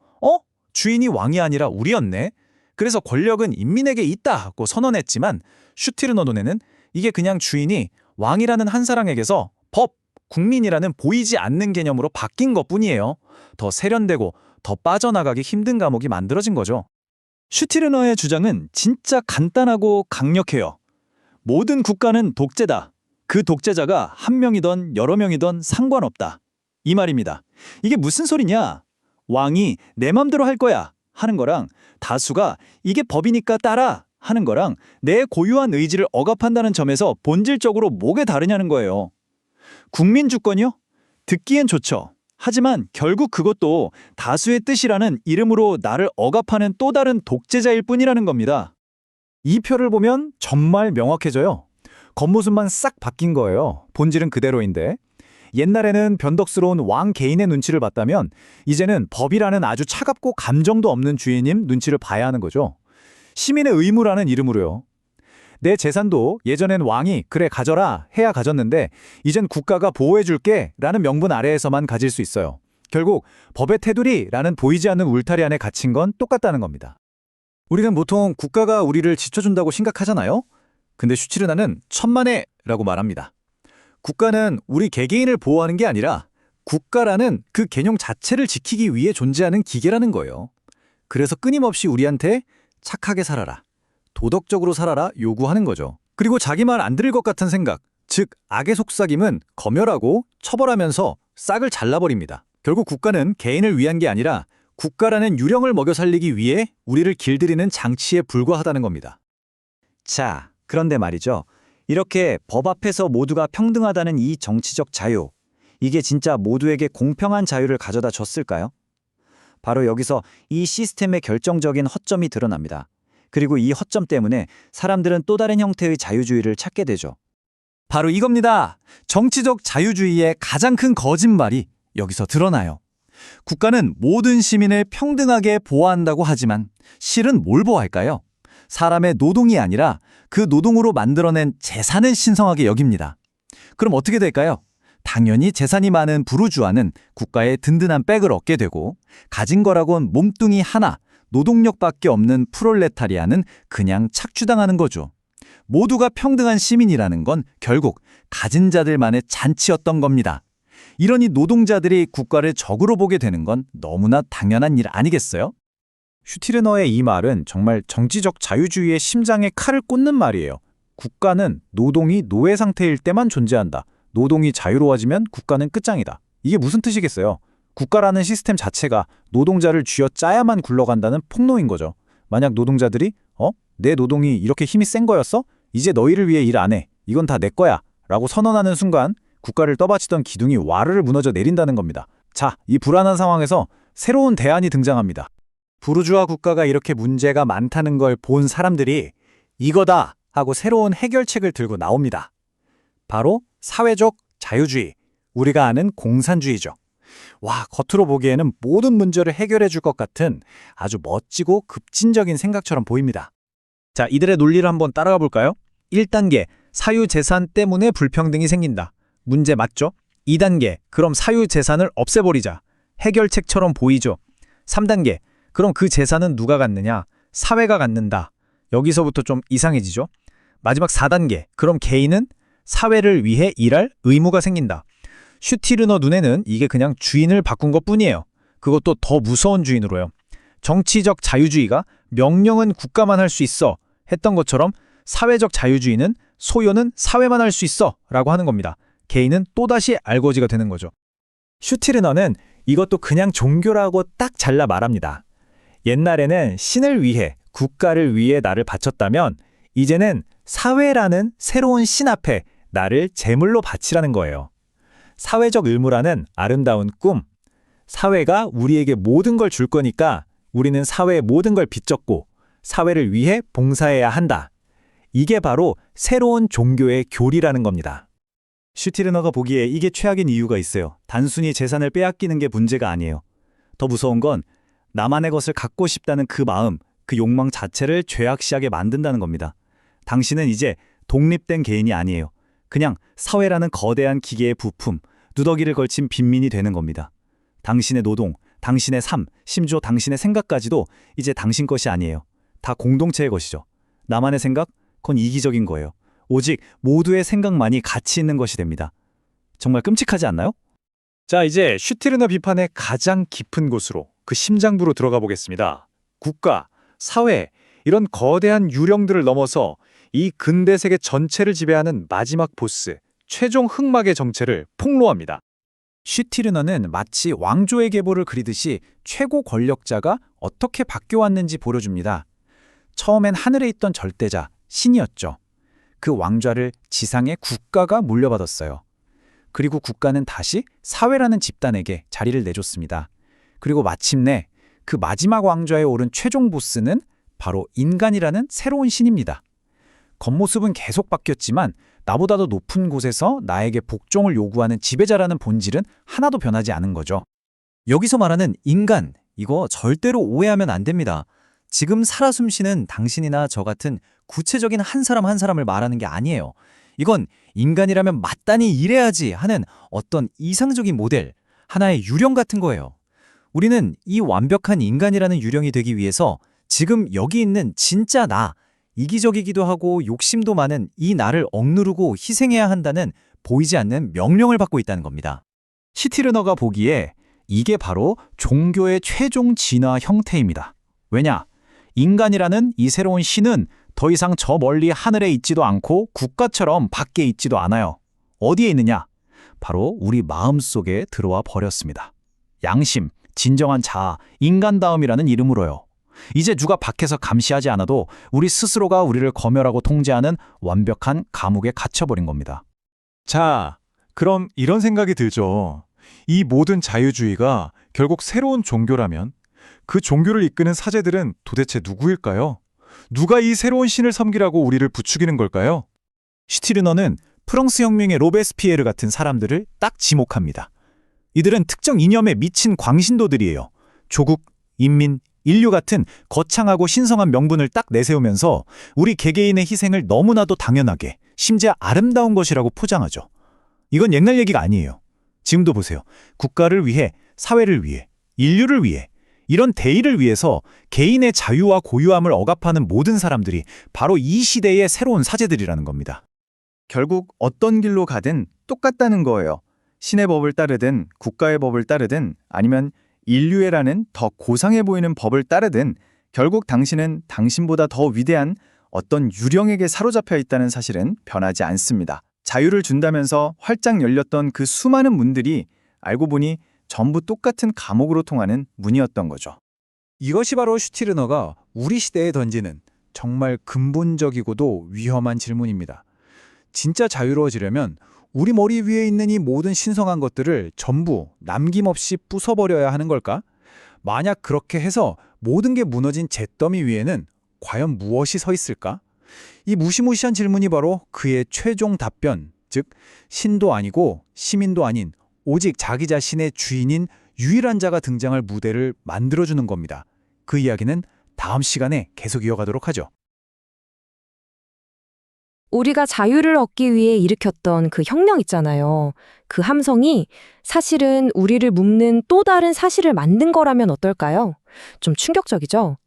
주인이 왕이 아니라 우리였네. 그래서 권력은 인민에게 있다고 선언했지만 슈티르너 눈에는 이게 그냥 주인이 왕이라는 한 사람에게서 법, 국민이라는 보이지 않는 개념으로 바뀐 것뿐이에요. 더 세련되고 더 빠져나가기 힘든 감옥이 만들어진 거죠. 슈티르너의 주장은 진짜 간단하고 강력해요. 모든 국가는 독재다. 그 독재자가 한 명이든 여러 명이든 상관없다. 이 말입니다. 이게 무슨 소리냐? 왕이 내 맘대로 할 거야 하는 거랑 다수가 이게 법이니까 따라 하는 거랑 내 고유한 의지를 억압한다는 점에서 본질적으로 뭐가 다르냐는 거예요. 국민 주권이요? 듣기엔 좋죠. 하지만 결국 그것도 다수의 뜻이라는 이름으로 나를 억압하는 또 다른 독재자일 뿐이라는 겁니다. 이 표를 보면 정말 명확해져요. 겉모습만 싹 바뀐 거예요. 본질은 그대로인데. 옛날에는 변덕스러운 왕 개인의 눈치를 봤다면 이제는 법이라는 아주 차갑고 감정도 없는 주인님 눈치를 봐야 하는 거죠. 시민의 의무라는 이름으로요. 내 재산도 예전엔 왕이 그래 가져라 해야 가졌는데 이젠 국가가 보호해줄게 라는 명분 아래에서만 가질 수 있어요. 결국 법의 테두리라는 보이지 않는 울타리 안에 갇힌 건 똑같다는 겁니다. 우리는 보통 국가가 우리를 지켜준다고 생각하잖아요. 근데 슈티르나는 천만에라고 말합니다. 국가는 우리 개개인을 보호하는 게 아니라 국가라는 그 개념 자체를 지키기 위해 존재하는 기계라는 거예요. 그래서 끊임없이 우리한테 착하게 살아라, 도덕적으로 살아라 요구하는 거죠. 그리고 자기 말 안 들을 것 같은 생각, 즉 악의 속삭임은 검열하고 처벌하면서 싹을 잘라버립니다. 결국 국가는 개인을 위한 게 아니라 국가라는 유령을 먹여 살리기 위해 우리를 길들이는 장치에 불과하다는 겁니다. 자, 그런데 말이죠. 이렇게 법 앞에서 모두가 평등하다는 이 정치적 자유, 이게 진짜 모두에게 공평한 자유를 가져다 줬을까요? 바로 여기서 이 시스템의 결정적인 허점이 드러납니다. 그리고 이 허점 때문에 사람들은 또 다른 형태의 자유주의를 찾게 되죠. 바로 이겁니다. 정치적 자유주의의 가장 큰 거짓말이 여기서 드러나요. 국가는 모든 시민을 평등하게 보호한다고 하지만 실은 뭘 보호할까요? 사람의 노동이 아니라 그 노동으로 만들어낸 재산을 신성하게 여깁니다. 그럼 어떻게 될까요? 당연히 재산이 많은 부르주아는 국가의 든든한 백을 얻게 되고 가진 거라곤 몸뚱이 하나, 노동력밖에 없는 프롤레타리아는 그냥 착취당하는 거죠. 모두가 평등한 시민이라는 건 결국 가진 자들만의 잔치였던 겁니다. 이러니 노동자들이 국가를 적으로 보게 되는 건 너무나 당연한 일 아니겠어요? 슈티르너의 이 말은 정말 정치적 자유주의의 심장에 칼을 꽂는 말이에요. 국가는 노동이 노예 상태일 때만 존재한다. 노동이 자유로워지면 국가는 끝장이다. 이게 무슨 뜻이겠어요? 국가라는 시스템 자체가 노동자를 쥐어짜야만 굴러간다는 폭로인 거죠. 만약 노동자들이 내 노동이 이렇게 힘이 센 거였어? 이제 너희를 위해 일 안 해. 이건 다 내 거야. 라고 선언하는 순간 국가를 떠받치던 기둥이 와르르 무너져 내린다는 겁니다. 자, 이 불안한 상황에서 새로운 대안이 등장합니다. 부르주아 국가가 이렇게 문제가 많다는 걸 본 사람들이 이거다 하고 새로운 해결책을 들고 나옵니다. 바로 사회적 자유주의, 우리가 아는 공산주의죠. 와, 겉으로 보기에는 모든 문제를 해결해 줄 것 같은 아주 멋지고 급진적인 생각처럼 보입니다. 자, 이들의 논리를 한번 따라가 볼까요? 1단계, 사유재산 때문에 불평등이 생긴다. 문제 맞죠? 2단계, 그럼 사유재산을 없애버리자. 해결책처럼 보이죠? 3단계, 그럼 그 재산은 누가 갖느냐? 사회가 갖는다. 여기서부터 좀 이상해지죠? 마지막 4단계, 그럼 개인은 사회를 위해 일할 의무가 생긴다. 슈티르너 눈에는 이게 그냥 주인을 바꾼 것뿐이에요. 그것도 더 무서운 주인으로요. 정치적 자유주의가 명령은 국가만 할 수 있어 했던 것처럼 사회적 자유주의는 소요는 사회만 할 수 있어 라고 하는 겁니다. 개인은 또다시 알거지가 되는 거죠. 슈티르너는 이것도 그냥 종교라고 딱 잘라 말합니다. 옛날에는 신을 위해, 국가를 위해 나를 바쳤다면 이제는 사회라는 새로운 신 앞에 나를 제물로 바치라는 거예요. 사회적 의무라는 아름다운 꿈, 사회가 우리에게 모든 걸 줄 거니까 우리는 사회에 모든 걸 빚졌고 사회를 위해 봉사해야 한다. 이게 바로 새로운 종교의 교리라는 겁니다. 슈티르너가 보기에 이게 최악인 이유가 있어요. 단순히 재산을 빼앗기는 게 문제가 아니에요. 더 무서운 건 나만의 것을 갖고 싶다는 그 마음, 그 욕망 자체를 죄악시하게 만든다는 겁니다. 당신은 이제 독립된 개인이 아니에요. 그냥 사회라는 거대한 기계의 부품, 누더기를 걸친 빈민이 되는 겁니다. 당신의 노동, 당신의 삶, 심지어 당신의 생각까지도 이제 당신 것이 아니에요. 다 공동체의 것이죠. 나만의 생각? 그건 이기적인 거예요. 오직 모두의 생각만이 가치 있는 것이 됩니다. 정말 끔찍하지 않나요? 자, 이제 슈티르너 비판의 가장 깊은 곳으로, 그 심장부로 들어가 보겠습니다. 국가, 사회, 이런 거대한 유령들을 넘어서 이 근대 세계 전체를 지배하는 마지막 보스, 최종 흑막의 정체를 폭로합니다. 슈티르너는 마치 왕조의 계보를 그리듯이 최고 권력자가 어떻게 바뀌어왔는지 보여줍니다. 처음엔 하늘에 있던 절대자, 신이었죠. 그 왕좌를 지상의 국가가 물려받았어요. 그리고 국가는 다시 사회라는 집단에게 자리를 내줬습니다. 그리고 마침내 그 마지막 왕좌에 오른 최종 보스는 바로 인간이라는 새로운 신입니다. 겉모습은 계속 바뀌었지만 나보다도 높은 곳에서 나에게 복종을 요구하는 지배자라는 본질은 하나도 변하지 않은 거죠. 여기서 말하는 인간, 이거 절대로 오해하면 안 됩니다. 지금 살아 숨쉬는 당신이나 저 같은 구체적인 한 사람 한 사람을 말하는 게 아니에요. 이건 인간이라면 마땅히 이래야지 하는 어떤 이상적인 모델, 하나의 유령 같은 거예요. 우리는 이 완벽한 인간이라는 유령이 되기 위해서 지금 여기 있는 진짜 나, 이기적이기도 하고 욕심도 많은 이 나를 억누르고 희생해야 한다는 보이지 않는 명령을 받고 있다는 겁니다. 슈티르너가 보기에 이게 바로 종교의 최종 진화 형태입니다. 왜냐? 인간이라는 이 새로운 신은 더 이상 저 멀리 하늘에 있지도 않고 국가처럼 밖에 있지도 않아요. 어디에 있느냐? 바로 우리 마음속에 들어와 버렸습니다. 양심, 진정한 자아, 인간다움이라는 이름으로요. 이제 누가 밖에서 감시하지 않아도 우리 스스로가 우리를 검열하고 통제하는 완벽한 감옥에 갇혀버린 겁니다. 자, 그럼 이런 생각이 들죠. 이 모든 자유주의가 결국 새로운 종교라면 그 종교를 이끄는 사제들은 도대체 누구일까요? 누가 이 새로운 신을 섬기라고 우리를 부추기는 걸까요? 슈티르너는 프랑스 혁명의 로베스피에르 같은 사람들을 딱 지목합니다. 이들은 특정 이념에 미친 광신도들이에요. 조국, 인민, 인류 같은 거창하고 신성한 명분을 딱 내세우면서 우리 개개인의 희생을 너무나도 당연하게, 심지어 아름다운 것이라고 포장하죠. 이건 옛날 얘기가 아니에요. 지금도 보세요. 국가를 위해, 사회를 위해, 인류를 위해, 이런 대의를 위해서 개인의 자유와 고유함을 억압하는 모든 사람들이 바로 이 시대의 새로운 사제들이라는 겁니다. 결국 어떤 길로 가든 똑같다는 거예요. 신의 법을 따르든 국가의 법을 따르든 아니면 인류애라는 더 고상해 보이는 법을 따르든 결국 당신은 당신보다 더 위대한 어떤 유령에게 사로잡혀 있다는 사실은 변하지 않습니다. 자유를 준다면서 활짝 열렸던 그 수많은 문들이 알고 보니 전부 똑같은 감옥으로 통하는 문이었던 거죠. 이것이 바로 슈티르너가 우리 시대에 던지는 정말 근본적이고도 위험한 질문입니다. 진짜 자유로워지려면 우리 머리 위에 있는 이 모든 신성한 것들을 전부 남김없이 부숴버려야 하는 걸까? 만약 그렇게 해서 모든 게 무너진 잿더미 위에는 과연 무엇이 서 있을까? 이 무시무시한 질문이 바로 그의 최종 답변, 즉 신도 아니고 시민도 아닌 오직 자기 자신의 주인인 유일한 자가 등장할 무대를 만들어주는 겁니다. 그 이야기는 다음 시간에 계속 이어가도록 하죠. 우리가 자유를 얻기 위해 일으켰던 그 혁명 있잖아요. 그 함성이 사실은 우리를 묶는 또 다른 사실을 만든 거라면 어떨까요? 좀 충격적이죠?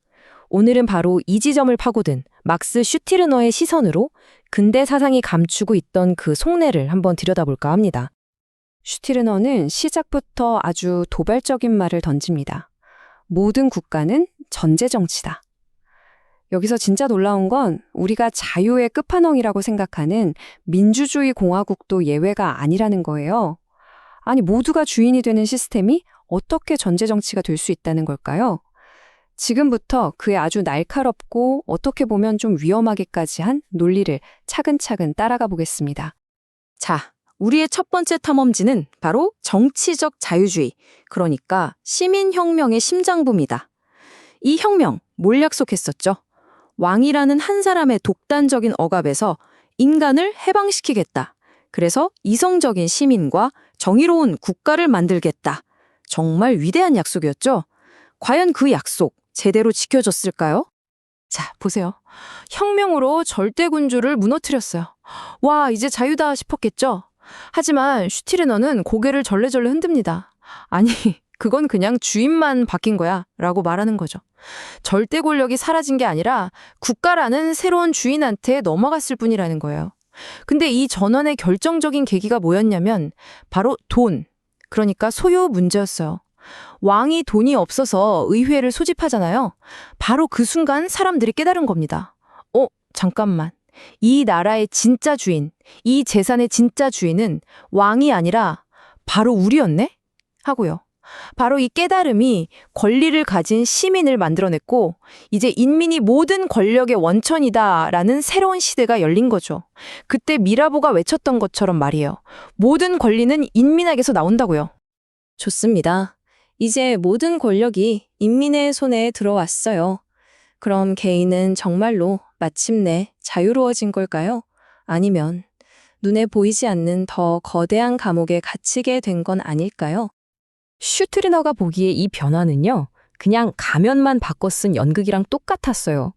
오늘은 바로 이 지점을 파고든 막스 슈티르너의 시선으로 근대 사상이 감추고 있던 그 속내를 한번 들여다볼까 합니다. 슈티르너는 시작부터 아주 도발적인 말을 던집니다. 모든 국가는 전제 정치다. 여기서 진짜 놀라운 건 우리가 자유의 끝판왕이라고 생각하는 민주주의 공화국도 예외가 아니라는 거예요. 아니, 모두가 주인이 되는 시스템이 어떻게 전제 정치가 될 수 있다는 걸까요? 지금부터 그의 아주 날카롭고 어떻게 보면 좀 위험하기까지 한 논리를 차근차근 따라가 보겠습니다. 자, 우리의 첫 번째 탐험지는 바로 정치적 자유주의, 그러니까 시민혁명의 심장부입니다. 이 혁명, 뭘 약속했었죠? 왕이라는 한 사람의 독단적인 억압에서 인간을 해방시키겠다. 그래서 이성적인 시민과 정의로운 국가를 만들겠다. 정말 위대한 약속이었죠? 과연 그 약속 제대로 지켜졌을까요? 자, 보세요. 혁명으로 절대군주를 무너뜨렸어요. 와, 이제 자유다 싶었겠죠? 하지만 슈티르너는 고개를 절레절레 흔듭니다. 아니, 그건 그냥 주인만 바뀐 거야 라고 말하는 거죠. 절대 권력이 사라진 게 아니라 국가라는 새로운 주인한테 넘어갔을 뿐이라는 거예요. 근데 이 전환의 결정적인 계기가 뭐였냐면 바로 돈, 그러니까 소유 문제였어요. 왕이 돈이 없어서 의회를 소집하잖아요. 바로 그 순간 사람들이 깨달은 겁니다. 잠깐만. 이 나라의 진짜 주인, 이 재산의 진짜 주인은 왕이 아니라 바로 우리였네? 하고요. 바로 이 깨달음이 권리를 가진 시민을 만들어냈고 이제 인민이 모든 권력의 원천이다라는 새로운 시대가 열린 거죠. 그때 미라보가 외쳤던 것처럼 말이에요. 모든 권리는 인민에게서 나온다고요. 좋습니다. 이제 모든 권력이 인민의 손에 들어왔어요. 그럼 개인은 정말로 마침내 자유로워진 걸까요? 아니면 눈에 보이지 않는 더 거대한 감옥에 갇히게 된 건 아닐까요? 슈트리너가 보기에 이 변화는요, 그냥 가면만 바꿔 쓴 연극이랑 똑같았어요.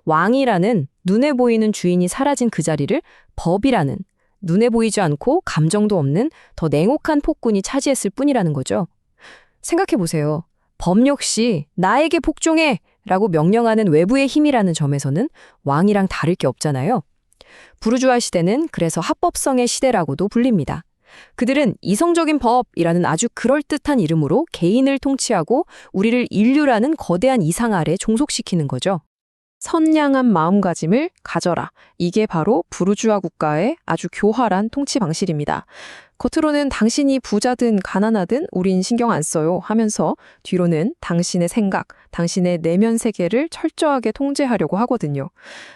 왕이라는 눈에 보이는 주인이 사라진 그 자리를 법이라는 눈에 보이지 않고 감정도 없는 더 냉혹한 폭군이 차지했을 뿐이라는 거죠. 생각해보세요. 법 역시 나에게 복종해! 라고 명령하는 외부의 힘이라는 점에서는 왕이랑 다를 게 없잖아요. 부르주아 시대는 그래서 합법성의 시대라고도 불립니다. 그들은 이성적인 법이라는 아주 그럴듯한 이름으로 개인을 통치하고 우리를 인류라는 거대한 이상 아래 종속시키는 거죠. 선량한 마음가짐을 가져라. 이게 바로 부르주아 국가의 아주 교활한 통치 방식입니다. 겉으로는 당신이 부자든 가난하든 우린 신경 안 써요 하면서 뒤로는 당신의 생각, 당신의 내면 세계를 철저하게 통제하려고 하거든요.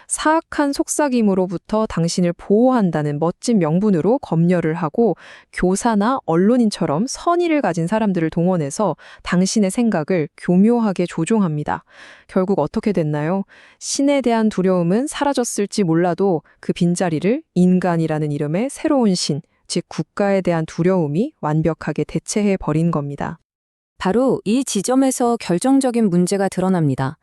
사악한 속삭임으로부터 당신을 보호한다는 멋진 명분으로 검열을 하고 교사나 언론인처럼 선의를 가진 사람들을 동원해서 당신의 생각을 교묘하게 조종합니다. 결국 어떻게 됐나요? 신에 대한 두려움은 사라졌을지 몰라도 그 빈자리를 인간이라는 이름의 새로운 신, 즉 국가에 대한 두려움이 완벽하게 대체해 버린 겁니다. 바로 이 지점에서 결정적인 문제가 드러납니다.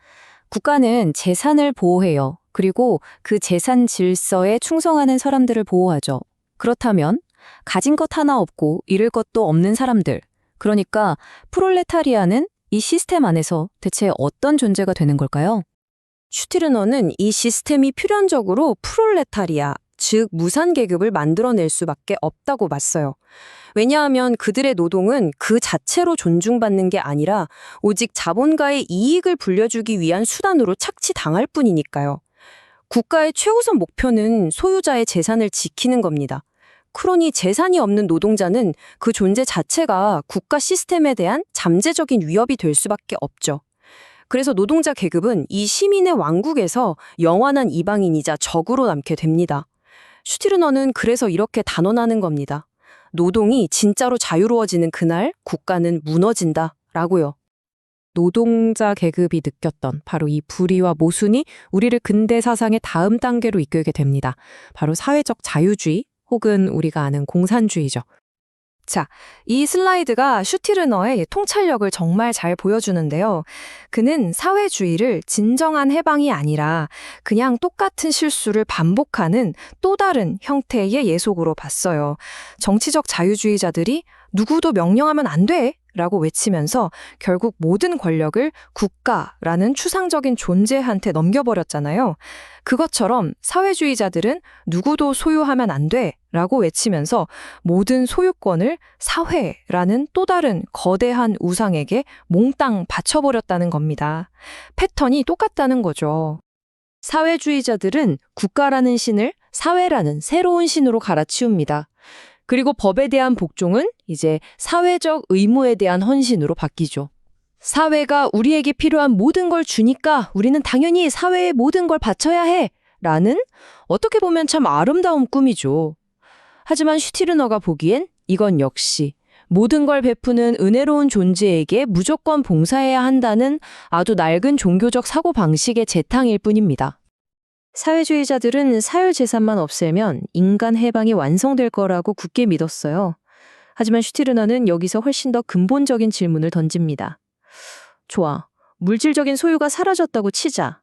국가는 재산을 보호해요. 그리고 그 재산 질서에 충성하는 사람들을 보호하죠. 그렇다면 가진 것 하나 없고 잃을 것도 없는 사람들, 그러니까 프롤레타리아는 이 시스템 안에서 대체 어떤 존재가 되는 걸까요? 슈티르너는 이 시스템이 필연적으로 프롤레타리아, 즉 무산계급을 만들어낼 수밖에 없다고 봤어요. 왜냐하면 그들의 노동은 그 자체로 존중받는 게 아니라 오직 자본가의 이익을 불려주기 위한 수단으로 착취당할 뿐이니까요. 국가의 최우선 목표는 소유자의 재산을 지키는 겁니다. 그러니 재산이 없는 노동자는 그 존재 자체가 국가 시스템에 대한 잠재적인 위협이 될 수밖에 없죠. 그래서 노동자 계급은 이 시민의 왕국에서 영원한 이방인이자 적으로 남게 됩니다. 슈티르너는 그래서 이렇게 단언하는 겁니다. 노동이 진짜로 자유로워지는 그날 국가는 무너진다 라고요. 노동자 계급이 느꼈던 바로 이 불의와 모순이 우리를 근대 사상의 다음 단계로 이끌게 됩니다. 바로 사회적 자유주의 혹은 우리가 아는 공산주의죠. 자, 이 슬라이드가 슈티르너의 통찰력을 정말 잘 보여주는데요. 그는 사회주의를 진정한 해방이 아니라 그냥 똑같은 실수를 반복하는 또 다른 형태의 예속으로 봤어요. 정치적 자유주의자들이 누구도 명령하면 안 돼! 라고 외치면서 결국 모든 권력을 국가라는 추상적인 존재한테 넘겨버렸잖아요. 그것처럼 사회주의자들은 누구도 소유하면 안 돼! 라고 외치면서 모든 소유권을 사회라는 또 다른 거대한 우상에게 몽땅 바쳐버렸다는 겁니다. 패턴이 똑같다는 거죠. 사회주의자들은 국가라는 신을 사회라는 새로운 신으로 갈아치웁니다. 그리고 법에 대한 복종은 이제 사회적 의무에 대한 헌신으로 바뀌죠. 사회가 우리에게 필요한 모든 걸 주니까 우리는 당연히 사회에 모든 걸 바쳐야 해! 라는 어떻게 보면 참 아름다운 꿈이죠. 하지만 슈티르너가 보기엔 이건 역시 모든 걸 베푸는 은혜로운 존재에게 무조건 봉사해야 한다는 아주 낡은 종교적 사고방식의 재탕일 뿐입니다. 사회주의자들은 사유재산만 없애면 인간 해방이 완성될 거라고 굳게 믿었어요. 하지만 슈티르너는 여기서 훨씬 더 근본적인 질문을 던집니다. 좋아, 물질적인 소유가 사라졌다고 치자.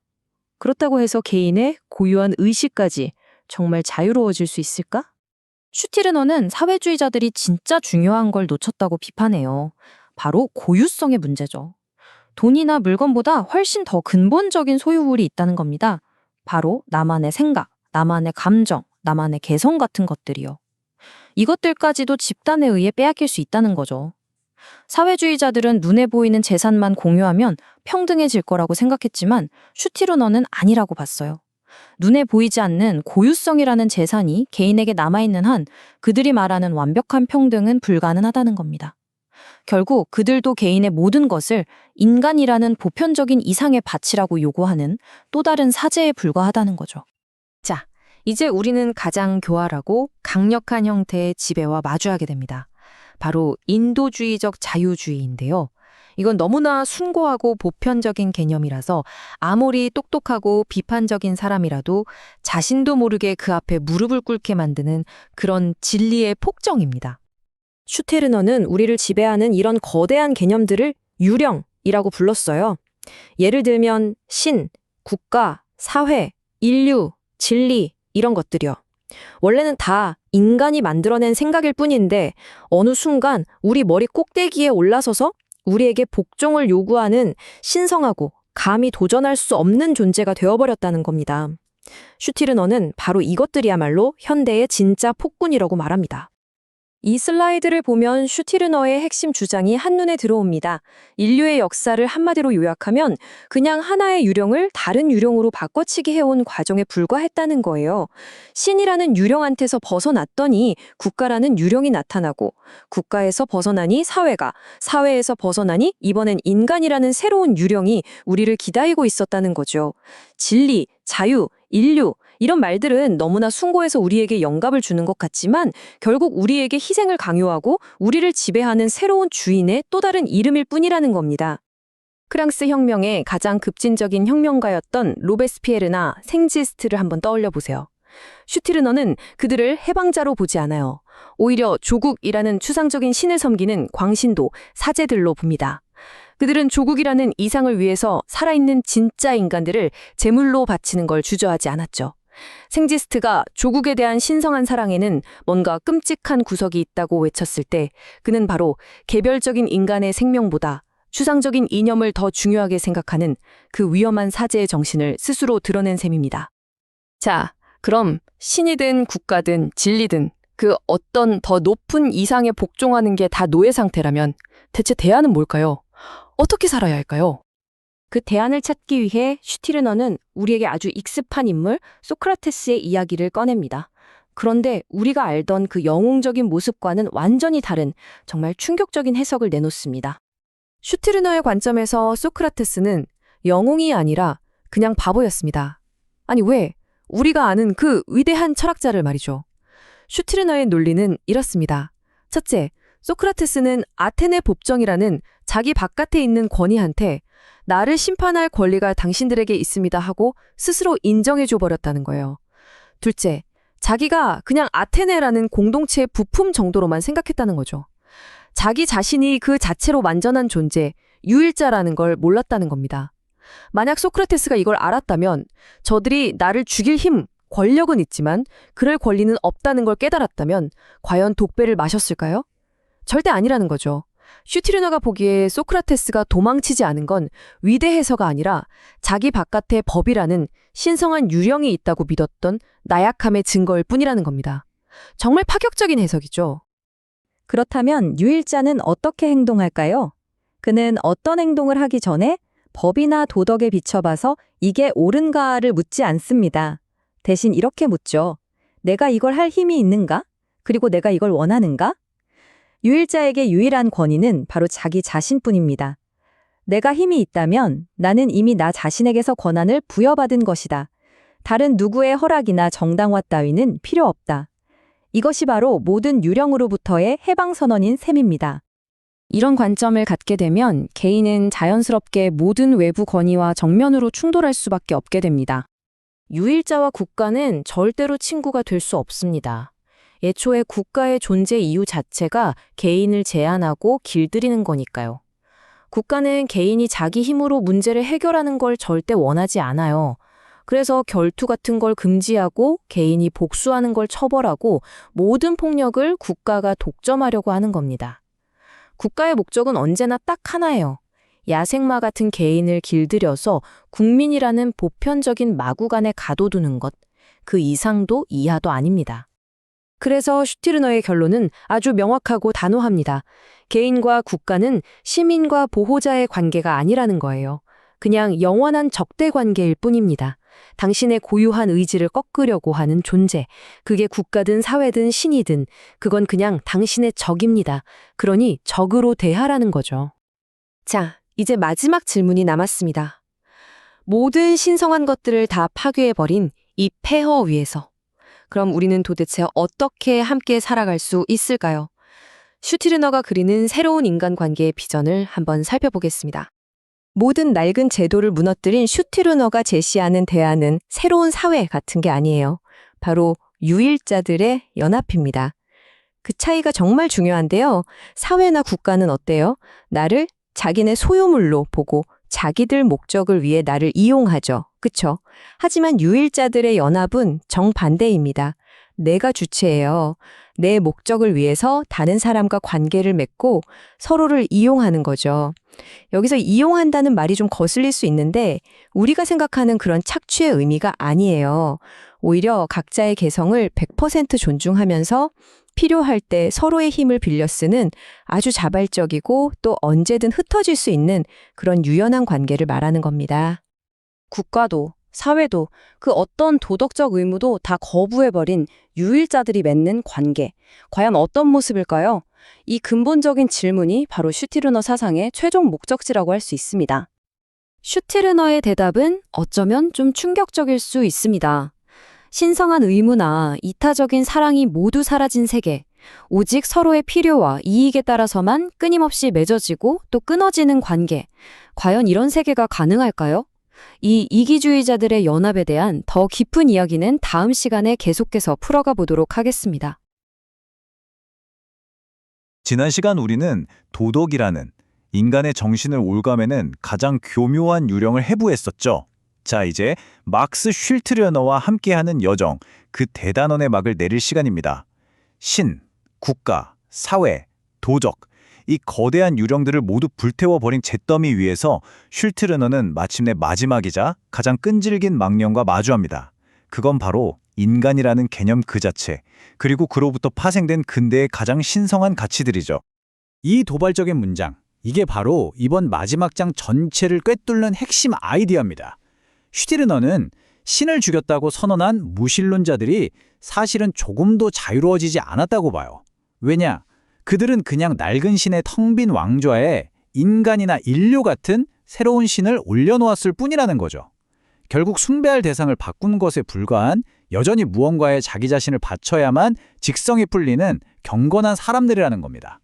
그렇다고 해서 개인의 고유한 의식까지 정말 자유로워질 수 있을까? 슈티르너는 사회주의자들이 진짜 중요한 걸 놓쳤다고 비판해요. 바로 고유성의 문제죠. 돈이나 물건보다 훨씬 더 근본적인 소유물이 있다는 겁니다. 바로 나만의 생각, 나만의 감정, 나만의 개성 같은 것들이요. 이것들까지도 집단에 의해 빼앗길 수 있다는 거죠. 사회주의자들은 눈에 보이는 재산만 공유하면 평등해질 거라고 생각했지만 슈티르너는 아니라고 봤어요. 눈에 보이지 않는 고유성이라는 재산이 개인에게 남아있는 한 그들이 말하는 완벽한 평등은 불가능하다는 겁니다. 결국 그들도 개인의 모든 것을 인간이라는 보편적인 이상의 가치라고 요구하는 또 다른 사제에 불과하다는 거죠. 자, 이제 우리는 가장 교활하고 강력한 형태의 지배와 마주하게 됩니다. 바로 인도주의적 자유주의인데요. 이건 너무나 숭고하고 보편적인 개념이라서 아무리 똑똑하고 비판적인 사람이라도 자신도 모르게 그 앞에 무릎을 꿇게 만드는 그런 진리의 폭정입니다. 슈테르너는 우리를 지배하는 이런 거대한 개념들을 유령이라고 불렀어요. 예를 들면 신, 국가, 사회, 인류, 진리 이런 것들이요. 원래는 다 인간이 만들어낸 생각일 뿐인데 어느 순간 우리 머리 꼭대기에 올라서서 우리에게 복종을 요구하는 신성하고 감히 도전할 수 없는 존재가 되어버렸다는 겁니다. 슈티르너는 바로 이것들이야말로 현대의 진짜 폭군이라고 말합니다. 이 슬라이드를 보면 슈티르너의 핵심 주장이 한눈에 들어옵니다. 인류의 역사를 한마디로 요약하면 그냥 하나의 유령을 다른 유령으로 바꿔치기 해온 과정에 불과했다는 거예요. 신이라는 유령한테서 벗어났더니 국가라는 유령이 나타나고 국가에서 벗어나니 사회가, 사회에서 벗어나니 이번엔 인간이라는 새로운 유령이 우리를 기다리고 있었다는 거죠. 진리, 자유, 인류 이런 말들은 너무나 숭고해서 우리에게 영감을 주는 것 같지만 결국 우리에게 희생을 강요하고 우리를 지배하는 새로운 주인의 또 다른 이름일 뿐이라는 겁니다. 프랑스 혁명의 가장 급진적인 혁명가였던 로베스피에르나 생지스트를 한번 떠올려 보세요. 슈티르너는 그들을 해방자로 보지 않아요. 오히려 조국이라는 추상적인 신을 섬기는 광신도, 사제들로 봅니다. 그들은 조국이라는 이상을 위해서 살아있는 진짜 인간들을 제물로 바치는 걸 주저하지 않았죠. 생지스트가 조국에 대한 신성한 사랑에는 뭔가 끔찍한 구석이 있다고 외쳤을 때 그는 바로 개별적인 인간의 생명보다 추상적인 이념을 더 중요하게 생각하는 그 위험한 사제의 정신을 스스로 드러낸 셈입니다. 자, 그럼 신이든 국가든 진리든 그 어떤 더 높은 이상에 복종하는 게 다 노예 상태라면 대체 대안은 뭘까요? 어떻게 살아야 할까요? 그 대안을 찾기 위해 슈티르너는 우리에게 아주 익숙한 인물 소크라테스의 이야기를 꺼냅니다. 그런데 우리가 알던 그 영웅적인 모습과는 완전히 다른 정말 충격적인 해석을 내놓습니다. 슈티르너의 관점에서 소크라테스는 영웅이 아니라 그냥 바보였습니다. 아니 왜? 우리가 아는 그 위대한 철학자를 말이죠. 슈티르너의 논리는 이렇습니다. 첫째, 소크라테스는 아테네 법정이라는 자기 바깥에 있는 권위한테 나를 심판할 권리가 당신들에게 있습니다 하고 스스로 인정해줘 버렸다는 거예요. 둘째, 자기가 그냥 아테네라는 공동체의 부품 정도로만 생각했다는 거죠. 자기 자신이 그 자체로 완전한 존재, 유일자라는 걸 몰랐다는 겁니다. 만약 소크라테스가 이걸 알았다면 저들이 나를 죽일 힘, 권력은 있지만 그럴 권리는 없다는 걸 깨달았다면 과연 독배를 마셨을까요? 절대 아니라는 거죠. 슈티르너가 보기에 소크라테스가 도망치지 않은 건 위대해서가 아니라 자기 바깥에 법이라는 신성한 유령이 있다고 믿었던 나약함의 증거일 뿐이라는 겁니다. 정말 파격적인 해석이죠. 그렇다면 유일자는 어떻게 행동할까요? 그는 어떤 행동을 하기 전에 법이나 도덕에 비춰봐서 이게 옳은가를 묻지 않습니다. 대신 이렇게 묻죠. 내가 이걸 할 힘이 있는가? 그리고 내가 이걸 원하는가? 유일자에게 유일한 권위는 바로 자기 자신뿐입니다. 내가 힘이 있다면 나는 이미 나 자신에게서 권한을 부여받은 것이다. 다른 누구의 허락이나 정당화 따위는 필요 없다. 이것이 바로 모든 유령으로부터의 해방선언인 셈입니다. 이런 관점을 갖게 되면 개인은 자연스럽게 모든 외부 권위와 정면으로 충돌할 수밖에 없게 됩니다. 유일자와 국가는 절대로 친구가 될 수 없습니다. 애초에 국가의 존재 이유 자체가 개인을 제한하고 길들이는 거니까요. 국가는 개인이 자기 힘으로 문제를 해결하는 걸 절대 원하지 않아요. 그래서 결투 같은 걸 금지하고 개인이 복수하는 걸 처벌하고 모든 폭력을 국가가 독점하려고 하는 겁니다. 국가의 목적은 언제나 딱 하나예요. 야생마 같은 개인을 길들여서 국민이라는 보편적인 마구간에 가둬두는 것. 그 이상도 이하도 아닙니다. 그래서 슈티르너의 결론은 아주 명확하고 단호합니다. 개인과 국가는 시민과 보호자의 관계가 아니라는 거예요. 그냥 영원한 적대 관계일 뿐입니다. 당신의 고유한 의지를 꺾으려고 하는 존재. 그게 국가든 사회든 신이든 그건 그냥 당신의 적입니다. 그러니 적으로 대하라는 거죠. 자, 이제 마지막 질문이 남았습니다. 모든 신성한 것들을 다 파괴해버린 이 폐허 위에서 그럼 우리는 도대체 어떻게 함께 살아갈 수 있을까요? 슈티르너가 그리는 새로운 인간관계의 비전을 한번 살펴보겠습니다. 모든 낡은 제도를 무너뜨린 슈티르너가 제시하는 대안은 새로운 사회 같은 게 아니에요. 바로 유일자들의 연합입니다. 그 차이가 정말 중요한데요. 사회나 국가는 어때요? 나를 자기네 소유물로 보고 자기들 목적을 위해 나를 이용하죠. 그쵸? 하지만 유일자들의 연합은 정반대입니다. 내가 주체예요. 내 목적을 위해서 다른 사람과 관계를 맺고 서로를 이용하는 거죠. 여기서 이용한다는 말이 좀 거슬릴 수 있는데 우리가 생각하는 그런 착취의 의미가 아니에요. 오히려 각자의 개성을 100% 존중하면서 필요할 때 서로의 힘을 빌려 쓰는 아주 자발적이고 또 언제든 흩어질 수 있는 그런 유연한 관계를 말하는 겁니다. 국가도 사회도 그 어떤 도덕적 의무도 다 거부해버린 유일자들이 맺는 관계. 과연 어떤 모습일까요? 이 근본적인 질문이 바로 슈티르너 사상의 최종 목적지라고 할 수 있습니다. 슈티르너의 대답은 어쩌면 좀 충격적일 수 있습니다. 신성한 의무나 이타적인 사랑이 모두 사라진 세계, 오직 서로의 필요와 이익에 따라서만 끊임없이 맺어지고 또 끊어지는 관계. 과연 이런 세계가 가능할까요? 이 이기주의자들의 연합에 대한 더 깊은 이야기는 다음 시간에 계속해서 풀어가 보도록 하겠습니다. 지난 시간 우리는 도덕이라는 인간의 정신을 올가매는 가장 교묘한 유령을 해부했었죠. 자, 이제 막스 슐트르너와 함께하는 여정, 그 대단원의 막을 내릴 시간입니다. 신, 국가, 사회, 도적, 이 거대한 유령들을 모두 불태워버린 잿더미 위에서 슐트르너는 마침내 마지막이자 가장 끈질긴 망령과 마주합니다. 그건 바로 인간이라는 개념 그 자체, 그리고 그로부터 파생된 근대의 가장 신성한 가치들이죠. 이 도발적인 문장, 이게 바로 이번 마지막 장 전체를 꿰뚫는 핵심 아이디어입니다. 슈티르너는 신을 죽였다고 선언한 무신론자들이 사실은 조금도 자유로워지지 않았다고 봐요. 왜냐? 그들은 그냥 낡은 신의 텅 빈 왕좌에 인간이나 인류 같은 새로운 신을 올려놓았을 뿐이라는 거죠. 결국 숭배할 대상을 바꾼 것에 불과한 여전히 무언가에 자기 자신을 바쳐야만 직성이 풀리는 경건한 사람들이라는 겁니다.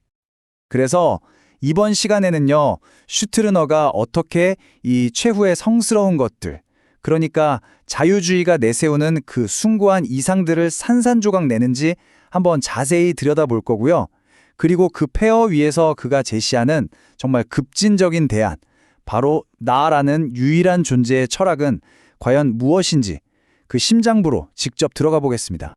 그래서 이번 시간에는요, 슈트르너가 어떻게 이 최후의 성스러운 것들, 그러니까 자유주의가 내세우는 그 숭고한 이상들을 산산조각 내는지 한번 자세히 들여다볼 거고요. 그리고 그 폐허 위에서 그가 제시하는 정말 급진적인 대안, 바로 나라는 유일한 존재의 철학은 과연 무엇인지 그 심장부로 직접 들어가 보겠습니다.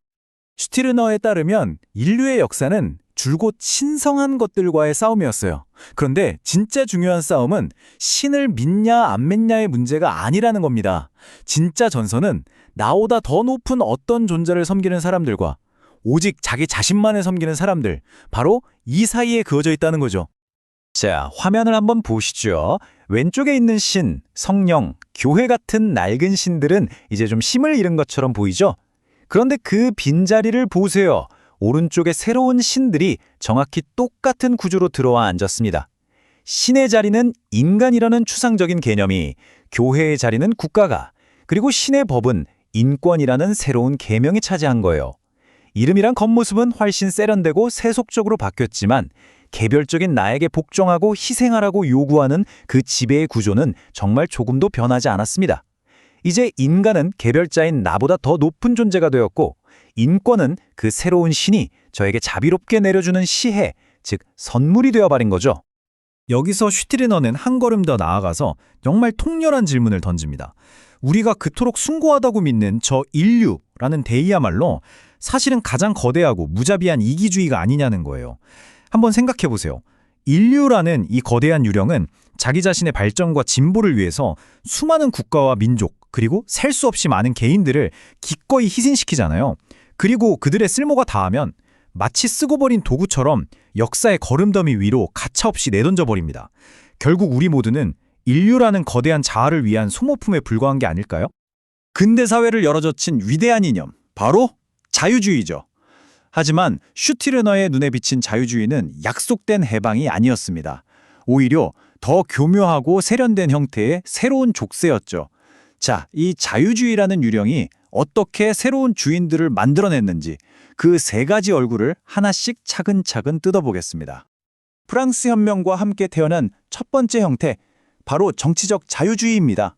슈티르너에 따르면 인류의 역사는 줄곧 신성한 것들과의 싸움이었어요. 그런데 진짜 중요한 싸움은 신을 믿냐 안 믿냐의 문제가 아니라는 겁니다. 진짜 전선은 나보다 더 높은 어떤 존재를 섬기는 사람들과 오직 자기 자신만을 섬기는 사람들, 바로 이 사이에 그어져 있다는 거죠. 자, 화면을 한번 보시죠. 왼쪽에 있는 신, 성령, 교회 같은 낡은 신들은 이제 좀 힘을 잃은 것처럼 보이죠? 그런데 그 빈자리를 보세요. 오른쪽에 새로운 신들이 정확히 똑같은 구조로 들어와 앉았습니다. 신의 자리는 인간이라는 추상적인 개념이, 교회의 자리는 국가가, 그리고 신의 법은 인권이라는 새로운 계명이 차지한 거예요. 이름이란 겉모습은 훨씬 세련되고 세속적으로 바뀌었지만 개별적인 나에게 복종하고 희생하라고 요구하는 그 지배의 구조는 정말 조금도 변하지 않았습니다. 이제 인간은 개별자인 나보다 더 높은 존재가 되었고 인권은 그 새로운 신이 저에게 자비롭게 내려주는 시혜, 즉 선물이 되어버린 거죠. 여기서 슈티르너는 한 걸음 더 나아가서 정말 통렬한 질문을 던집니다. 우리가 그토록 숭고하다고 믿는 저 인류라는 대의야말로 사실은 가장 거대하고 무자비한 이기주의가 아니냐는 거예요. 한번 생각해 보세요. 인류라는 이 거대한 유령은 자기 자신의 발전과 진보를 위해서 수많은 국가와 민족 그리고 셀 수 없이 많은 개인들을 기꺼이 희생시키잖아요. 그리고 그들의 쓸모가 다하면 마치 쓰고 버린 도구처럼 역사의 거름더미 위로 가차없이 내던져 버립니다. 결국 우리 모두는 인류라는 거대한 자아를 위한 소모품에 불과한 게 아닐까요? 근대 사회를 열어젖힌 위대한 이념, 바로 자유주의죠. 하지만 슈티르너의 눈에 비친 자유주의는 약속된 해방이 아니었습니다. 오히려 더 교묘하고 세련된 형태의 새로운 족쇄였죠. 자, 이 자유주의라는 유령이 어떻게 새로운 주인들을 만들어냈는지 그 세 가지 얼굴을 하나씩 차근차근 뜯어보겠습니다. 프랑스 혁명과 함께 태어난 첫 번째 형태, 바로 정치적 자유주의입니다.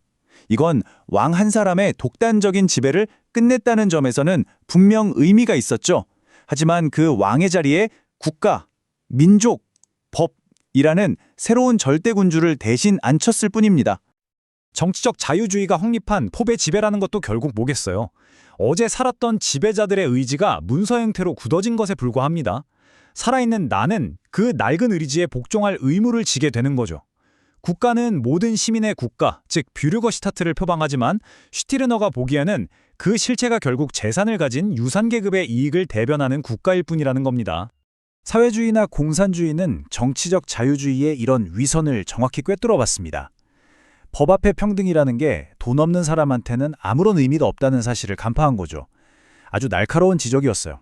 이건 왕 한 사람의 독단적인 지배를 끝냈다는 점에서는 분명 의미가 있었죠. 하지만 그 왕의 자리에 국가, 민족, 법이라는 새로운 절대군주를 대신 앉혔을 뿐입니다. 정치적 자유주의가 확립한 포배 지배라는 것도 결국 뭐겠어요? 어제 살았던 지배자들의 의지가 문서 형태로 굳어진 것에 불과합니다. 살아있는 나는 그 낡은 의지에 복종할 의무를 지게 되는 거죠. 국가는 모든 시민의 국가, 즉 뷰르거시타트를 표방하지만 슈티르너가 보기에는 그 실체가 결국 재산을 가진 유산계급의 이익을 대변하는 국가일 뿐이라는 겁니다. 사회주의나 공산주의는 정치적 자유주의의 이런 위선을 정확히 꿰뚫어봤습니다. 법 앞에 평등이라는 게 돈 없는 사람한테는 아무런 의미도 없다는 사실을 간파한 거죠. 아주 날카로운 지적이었어요.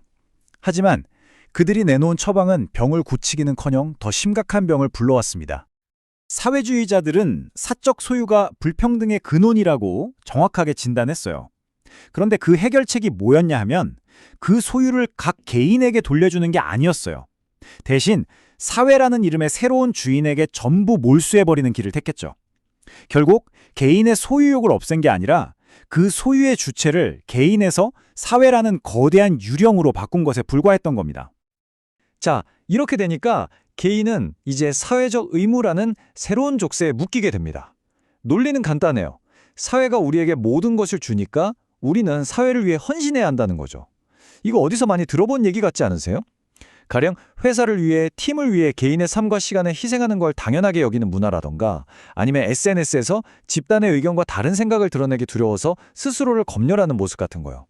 하지만 그들이 내놓은 처방은 병을 고치기는커녕 더 심각한 병을 불러왔습니다. 사회주의자들은 사적 소유가 불평등의 근원이라고 정확하게 진단했어요. 그런데 그 해결책이 뭐였냐 하면 그 소유를 각 개인에게 돌려주는 게 아니었어요. 대신 사회라는 이름의 새로운 주인에게 전부 몰수해버리는 길을 택했죠. 결국 개인의 소유욕을 없앤 게 아니라 그 소유의 주체를 개인에서 사회라는 거대한 유령으로 바꾼 것에 불과했던 겁니다. 자, 이렇게 되니까 개인은 이제 사회적 의무라는 새로운 족쇄에 묶이게 됩니다. 논리는 간단해요. 사회가 우리에게 모든 것을 주니까 우리는 사회를 위해 헌신해야 한다는 거죠. 이거 어디서 많이 들어본 얘기 같지 않으세요? 가령 회사를 위해, 팀을 위해 개인의 삶과 시간을 희생하는 걸 당연하게 여기는 문화라던가, 아니면 SNS에서 집단의 의견과 다른 생각을 드러내기 두려워서 스스로를 검열하는 모습 같은 거요.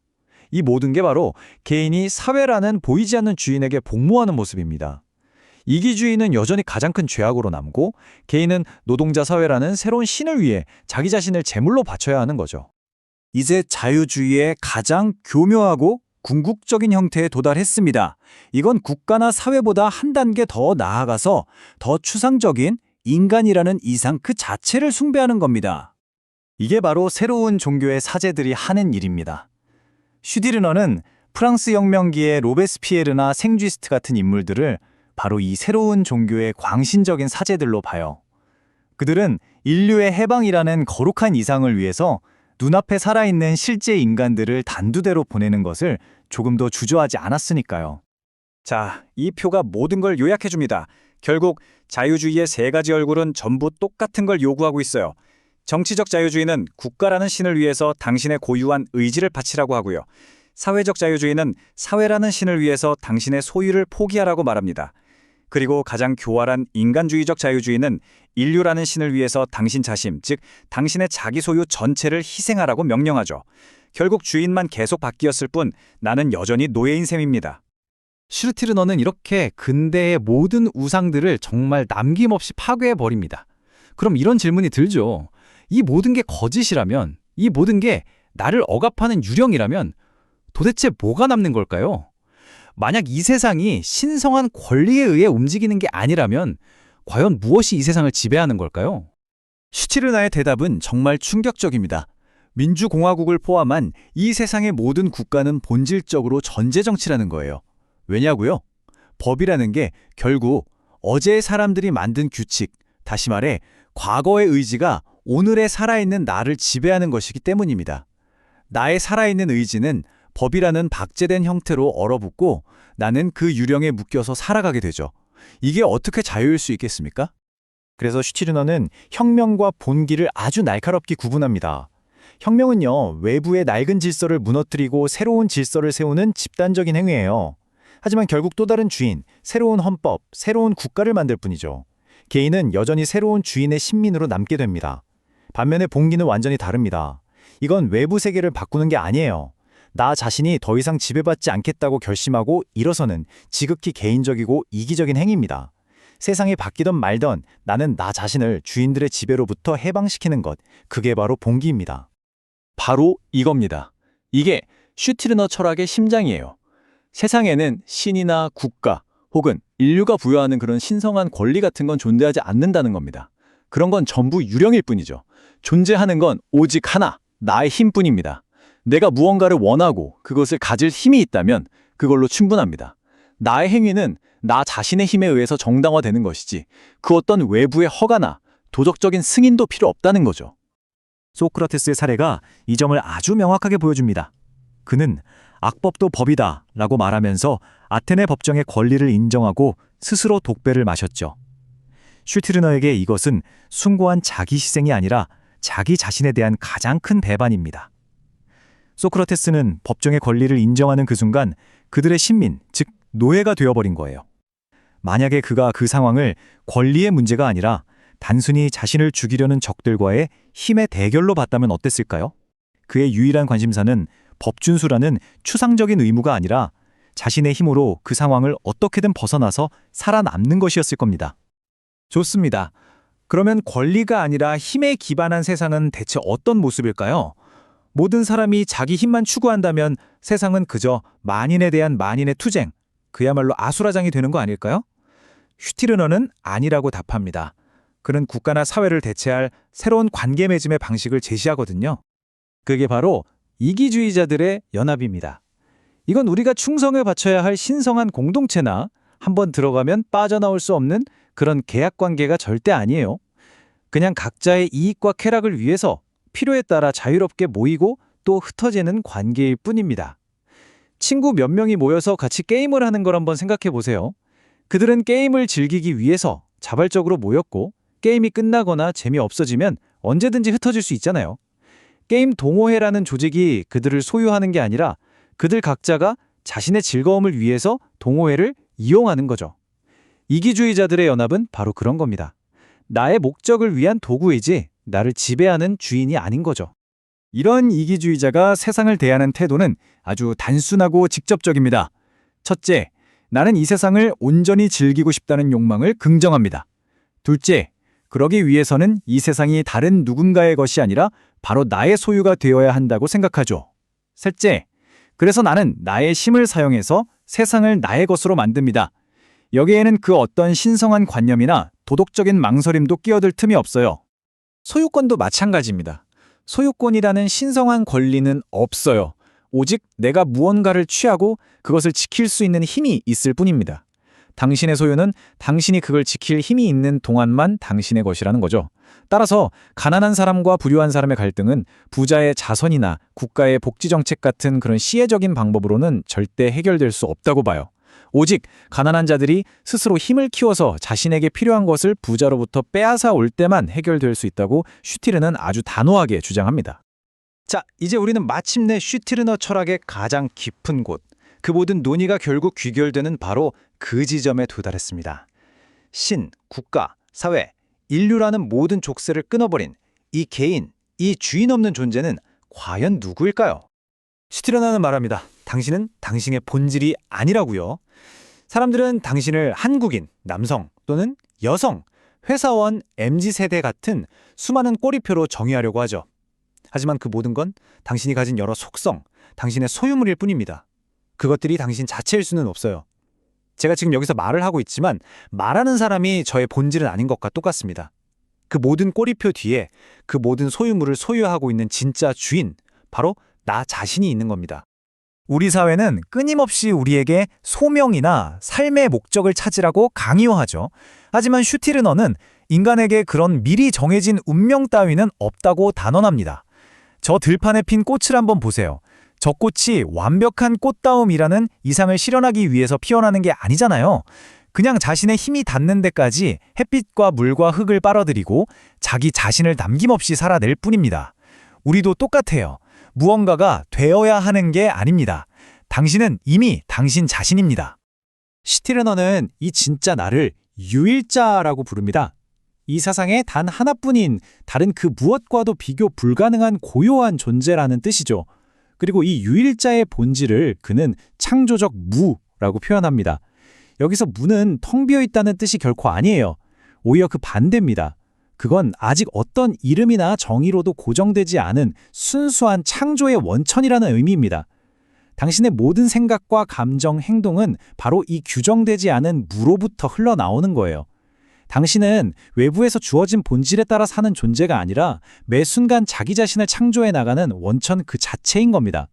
이 모든 게 바로 개인이 사회라는 보이지 않는 주인에게 복무하는 모습입니다. 이기주의는 여전히 가장 큰 죄악으로 남고, 개인은 노동자 사회라는 새로운 신을 위해 자기 자신을 제물로 바쳐야 하는 거죠. 이제 자유주의의 가장 교묘하고 궁극적인 형태에 도달했습니다. 이건 국가나 사회보다 한 단계 더 나아가서 더 추상적인 인간이라는 이상 그 자체를 숭배하는 겁니다. 이게 바로 새로운 종교의 사제들이 하는 일입니다. 슈티르너는 프랑스 혁명기의 로베스피에르나 생쥐스트 같은 인물들을 바로 이 새로운 종교의 광신적인 사제들로 봐요. 그들은 인류의 해방이라는 거룩한 이상을 위해서 눈앞에 살아있는 실제 인간들을 단두대로 보내는 것을 조금도 주저하지 않았으니까요. 자, 이 표가 모든 걸 요약해줍니다. 결국 자유주의의 세 가지 얼굴은 전부 똑같은 걸 요구하고 있어요. 정치적 자유주의는 국가라는 신을 위해서 당신의 고유한 의지를 바치라고 하고요. 사회적 자유주의는 사회라는 신을 위해서 당신의 소유를 포기하라고 말합니다. 그리고 가장 교활한 인간주의적 자유주의는 인류라는 신을 위해서 당신 자신, 즉 당신의 자기 소유 전체를 희생하라고 명령하죠. 결국 주인만 계속 바뀌었을 뿐 나는 여전히 노예인 셈입니다. 슈티르너는 이렇게 근대의 모든 우상들을 정말 남김없이 파괴해버립니다. 그럼 이런 질문이 들죠. 이 모든 게 거짓이라면, 이 모든 게 나를 억압하는 유령이라면 도대체 뭐가 남는 걸까요? 만약 이 세상이 신성한 권리에 의해 움직이는 게 아니라면 과연 무엇이 이 세상을 지배하는 걸까요? 슈티르나의 대답은 정말 충격적입니다. 민주공화국을 포함한 이 세상의 모든 국가는 본질적으로 전제 정치라는 거예요. 왜냐고요? 법이라는 게 결국 어제의 사람들이 만든 규칙, 다시 말해 과거의 의지가 오늘의 살아있는 나를 지배하는 것이기 때문입니다. 나의 살아있는 의지는 법이라는 박제된 형태로 얼어붙고 나는 그 유령에 묶여서 살아가게 되죠. 이게 어떻게 자유일 수 있겠습니까? 그래서 슈티르너는 혁명과 본기를 아주 날카롭게 구분합니다. 혁명은요, 외부의 낡은 질서를 무너뜨리고 새로운 질서를 세우는 집단적인 행위예요. 하지만 결국 또 다른 주인, 새로운 헌법, 새로운 국가를 만들 뿐이죠. 개인은 여전히 새로운 주인의 신민으로 남게 됩니다. 반면에 본기는 완전히 다릅니다. 이건 외부 세계를 바꾸는 게 아니에요. 나 자신이 더 이상 지배받지 않겠다고 결심하고 일어서는 지극히 개인적이고 이기적인 행위입니다. 세상이 바뀌던 말던 나는 나 자신을 주인들의 지배로부터 해방시키는 것, 그게 바로 본기입니다. 바로 이겁니다. 이게 슈티르너 철학의 심장이에요. 세상에는 신이나 국가 혹은 인류가 부여하는 그런 신성한 권리 같은 건 존재하지 않는다는 겁니다. 그런 건 전부 유령일 뿐이죠. 존재하는 건 오직 하나, 나의 힘뿐입니다. 내가 무언가를 원하고 그것을 가질 힘이 있다면 그걸로 충분합니다. 나의 행위는 나 자신의 힘에 의해서 정당화되는 것이지 그 어떤 외부의 허가나 도덕적인 승인도 필요 없다는 거죠. 소크라테스의 사례가 이 점을 아주 명확하게 보여줍니다. 그는 악법도 법이다 라고 말하면서 아테네 법정의 권리를 인정하고 스스로 독배를 마셨죠. 슈티르너에게 이것은 숭고한 자기 희생이 아니라 자기 자신에 대한 가장 큰 배반입니다. 소크라테스는 법정의 권리를 인정하는 그 순간 그들의 신민, 즉 노예가 되어버린 거예요. 만약에 그가 그 상황을 권리의 문제가 아니라 단순히 자신을 죽이려는 적들과의 힘의 대결로 봤다면 어땠을까요? 그의 유일한 관심사는 법준수라는 추상적인 의무가 아니라 자신의 힘으로 그 상황을 어떻게든 벗어나서 살아남는 것이었을 겁니다. 좋습니다. 그러면 권리가 아니라 힘에 기반한 세상은 대체 어떤 모습일까요? 모든 사람이 자기 힘만 추구한다면 세상은 그저 만인에 대한 만인의 투쟁, 그야말로 아수라장이 되는 거 아닐까요? 슈티르너는 아니라고 답합니다. 그는 국가나 사회를 대체할 새로운 관계 맺음의 방식을 제시하거든요. 그게 바로 이기주의자들의 연합입니다. 이건 우리가 충성을 바쳐야 할 신성한 공동체나 한번 들어가면 빠져나올 수 없는 그런 계약 관계가 절대 아니에요. 그냥 각자의 이익과 쾌락을 위해서 필요에 따라 자유롭게 모이고 또 흩어지는 관계일 뿐입니다. 친구 몇 명이 모여서 같이 게임을 하는 걸 한번 생각해 보세요. 그들은 게임을 즐기기 위해서 자발적으로 모였고 게임이 끝나거나 재미없어지면 언제든지 흩어질 수 있잖아요. 게임 동호회라는 조직이 그들을 소유하는 게 아니라 그들 각자가 자신의 즐거움을 위해서 동호회를 이용하는 거죠. 이기주의자들의 연합은 바로 그런 겁니다. 나의 목적을 위한 도구이지 나를 지배하는 주인이 아닌 거죠. 이런 이기주의자가 세상을 대하는 태도는 아주 단순하고 직접적입니다. 첫째, 나는 이 세상을 온전히 즐기고 싶다는 욕망을 긍정합니다. 둘째, 그러기 위해서는 이 세상이 다른 누군가의 것이 아니라 바로 나의 소유가 되어야 한다고 생각하죠. 셋째, 그래서 나는 나의 힘을 사용해서 세상을 나의 것으로 만듭니다. 여기에는 그 어떤 신성한 관념이나 도덕적인 망설임도 끼어들 틈이 없어요. 소유권도 마찬가지입니다. 소유권이라는 신성한 권리는 없어요. 오직 내가 무언가를 취하고 그것을 지킬 수 있는 힘이 있을 뿐입니다. 당신의 소유는 당신이 그걸 지킬 힘이 있는 동안만 당신의 것이라는 거죠. 따라서 가난한 사람과 부유한 사람의 갈등은 부자의 자선이나 국가의 복지정책 같은 그런 시혜적인 방법으로는 절대 해결될 수 없다고 봐요. 오직 가난한 자들이 스스로 힘을 키워서 자신에게 필요한 것을 부자로부터 빼앗아 올 때만 해결될 수 있다고 슈티르는 아주 단호하게 주장합니다. 자, 이제 우리는 마침내 슈티르너 철학의 가장 깊은 곳, 그 모든 논의가 결국 귀결되는 바로 그 지점에 도달했습니다. 신, 국가, 사회, 인류라는 모든 족쇄를 끊어버린 이 개인, 이 주인 없는 존재는 과연 누구일까요? 슈티르너는 말합니다. 당신은 당신의 본질이 아니라고요. 사람들은 당신을 한국인, 남성 또는 여성, 회사원, MZ세대 같은 수많은 꼬리표로 정의하려고 하죠. 하지만 그 모든 건 당신이 가진 여러 속성, 당신의 소유물일 뿐입니다. 그것들이 당신 자체일 수는 없어요. 제가 지금 여기서 말을 하고 있지만 말하는 사람이 저의 본질은 아닌 것과 똑같습니다. 그 모든 꼬리표 뒤에 그 모든 소유물을 소유하고 있는 진짜 주인, 바로 나 자신이 있는 겁니다. 우리 사회는 끊임없이 우리에게 소명이나 삶의 목적을 찾으라고 강요하죠. 하지만 슈티르너는 인간에게 그런 미리 정해진 운명 따위는 없다고 단언합니다. 저 들판에 핀 꽃을 한번 보세요. 저 꽃이 완벽한 꽃다움이라는 이상을 실현하기 위해서 피어나는 게 아니잖아요. 그냥 자신의 힘이 닿는 데까지 햇빛과 물과 흙을 빨아들이고 자기 자신을 남김없이 살아낼 뿐입니다. 우리도 똑같아요. 무언가가 되어야 하는 게 아닙니다. 당신은 이미 당신 자신입니다. 슈티르너는 이 진짜 나를 유일자라고 부릅니다. 이 세상에 단 하나뿐인 다른 그 무엇과도 비교 불가능한 고요한 존재라는 뜻이죠. 그리고 이 유일자의 본질을 그는 창조적 무라고 표현합니다. 여기서 무는 텅 비어 있다는 뜻이 결코 아니에요. 오히려 그 반대입니다. 그건 아직 어떤 이름이나 정의로도 고정되지 않은 순수한 창조의 원천이라는 의미입니다. 당신의 모든 생각과 감정, 행동은 바로 이 규정되지 않은 무로부터 흘러나오는 거예요. 당신은 외부에서 주어진 본질에 따라 사는 존재가 아니라 매 순간 자기 자신을 창조해 나가는 원천 그 자체인 겁니다.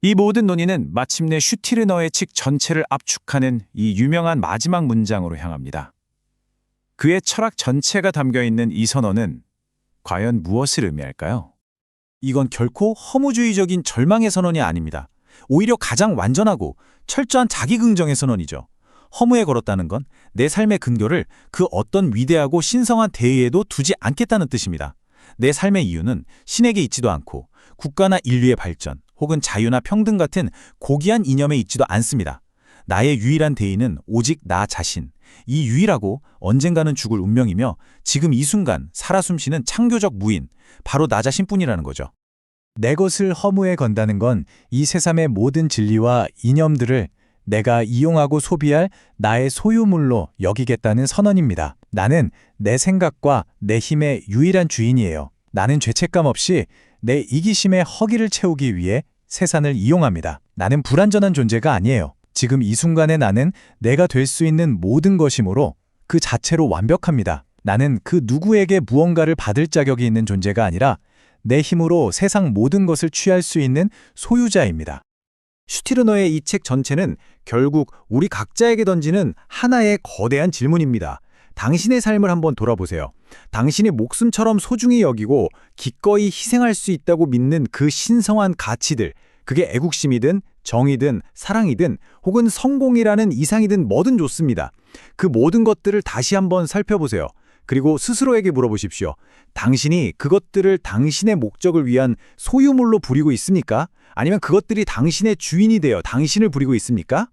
이 모든 논의는 마침내 슈티르너의 책 전체를 압축하는 이 유명한 마지막 문장으로 향합니다. 그의 철학 전체가 담겨있는 이 선언은 과연 무엇을 의미할까요? 이건 결코 허무주의적인 절망의 선언이 아닙니다. 오히려 가장 완전하고 철저한 자기긍정의 선언이죠. 허무에 걸었다는 건 내 삶의 근거를 그 어떤 위대하고 신성한 대의에도 두지 않겠다는 뜻입니다. 내 삶의 이유는 신에게 있지도 않고 국가나 인류의 발전 혹은 자유나 평등 같은 고귀한 이념에 있지도 않습니다. 나의 유일한 대의는 오직 나 자신, 이 유일하고 언젠가는 죽을 운명이며 지금 이 순간 살아 숨쉬는 창조적 무인, 바로 나 자신뿐이라는 거죠. 내 것을 허무에 건다는 건 이 세상의 모든 진리와 이념들을 내가 이용하고 소비할 나의 소유물로 여기겠다는 선언입니다. 나는 내 생각과 내 힘의 유일한 주인이에요. 나는 죄책감 없이 내 이기심의 허기를 채우기 위해 세상을 이용합니다. 나는 불완전한 존재가 아니에요. 지금 이 순간의 나는 내가 될 수 있는 모든 것이므로 그 자체로 완벽합니다. 나는 그 누구에게 무언가를 받을 자격이 있는 존재가 아니라 내 힘으로 세상 모든 것을 취할 수 있는 소유자입니다. 슈티르너의 이 책 전체는 결국 우리 각자에게 던지는 하나의 거대한 질문입니다. 당신의 삶을 한번 돌아보세요. 당신이 목숨처럼 소중히 여기고 기꺼이 희생할 수 있다고 믿는 그 신성한 가치들, 그게 애국심이든 정의든 사랑이든 혹은 성공이라는 이상이든 뭐든 좋습니다. 그 모든 것들을 다시 한번 살펴보세요. 그리고 스스로에게 물어보십시오. 당신이 그것들을 당신의 목적을 위한 소유물로 부리고 있습니까? 아니면 그것들이 당신의 주인이 되어 당신을 부리고 있습니까?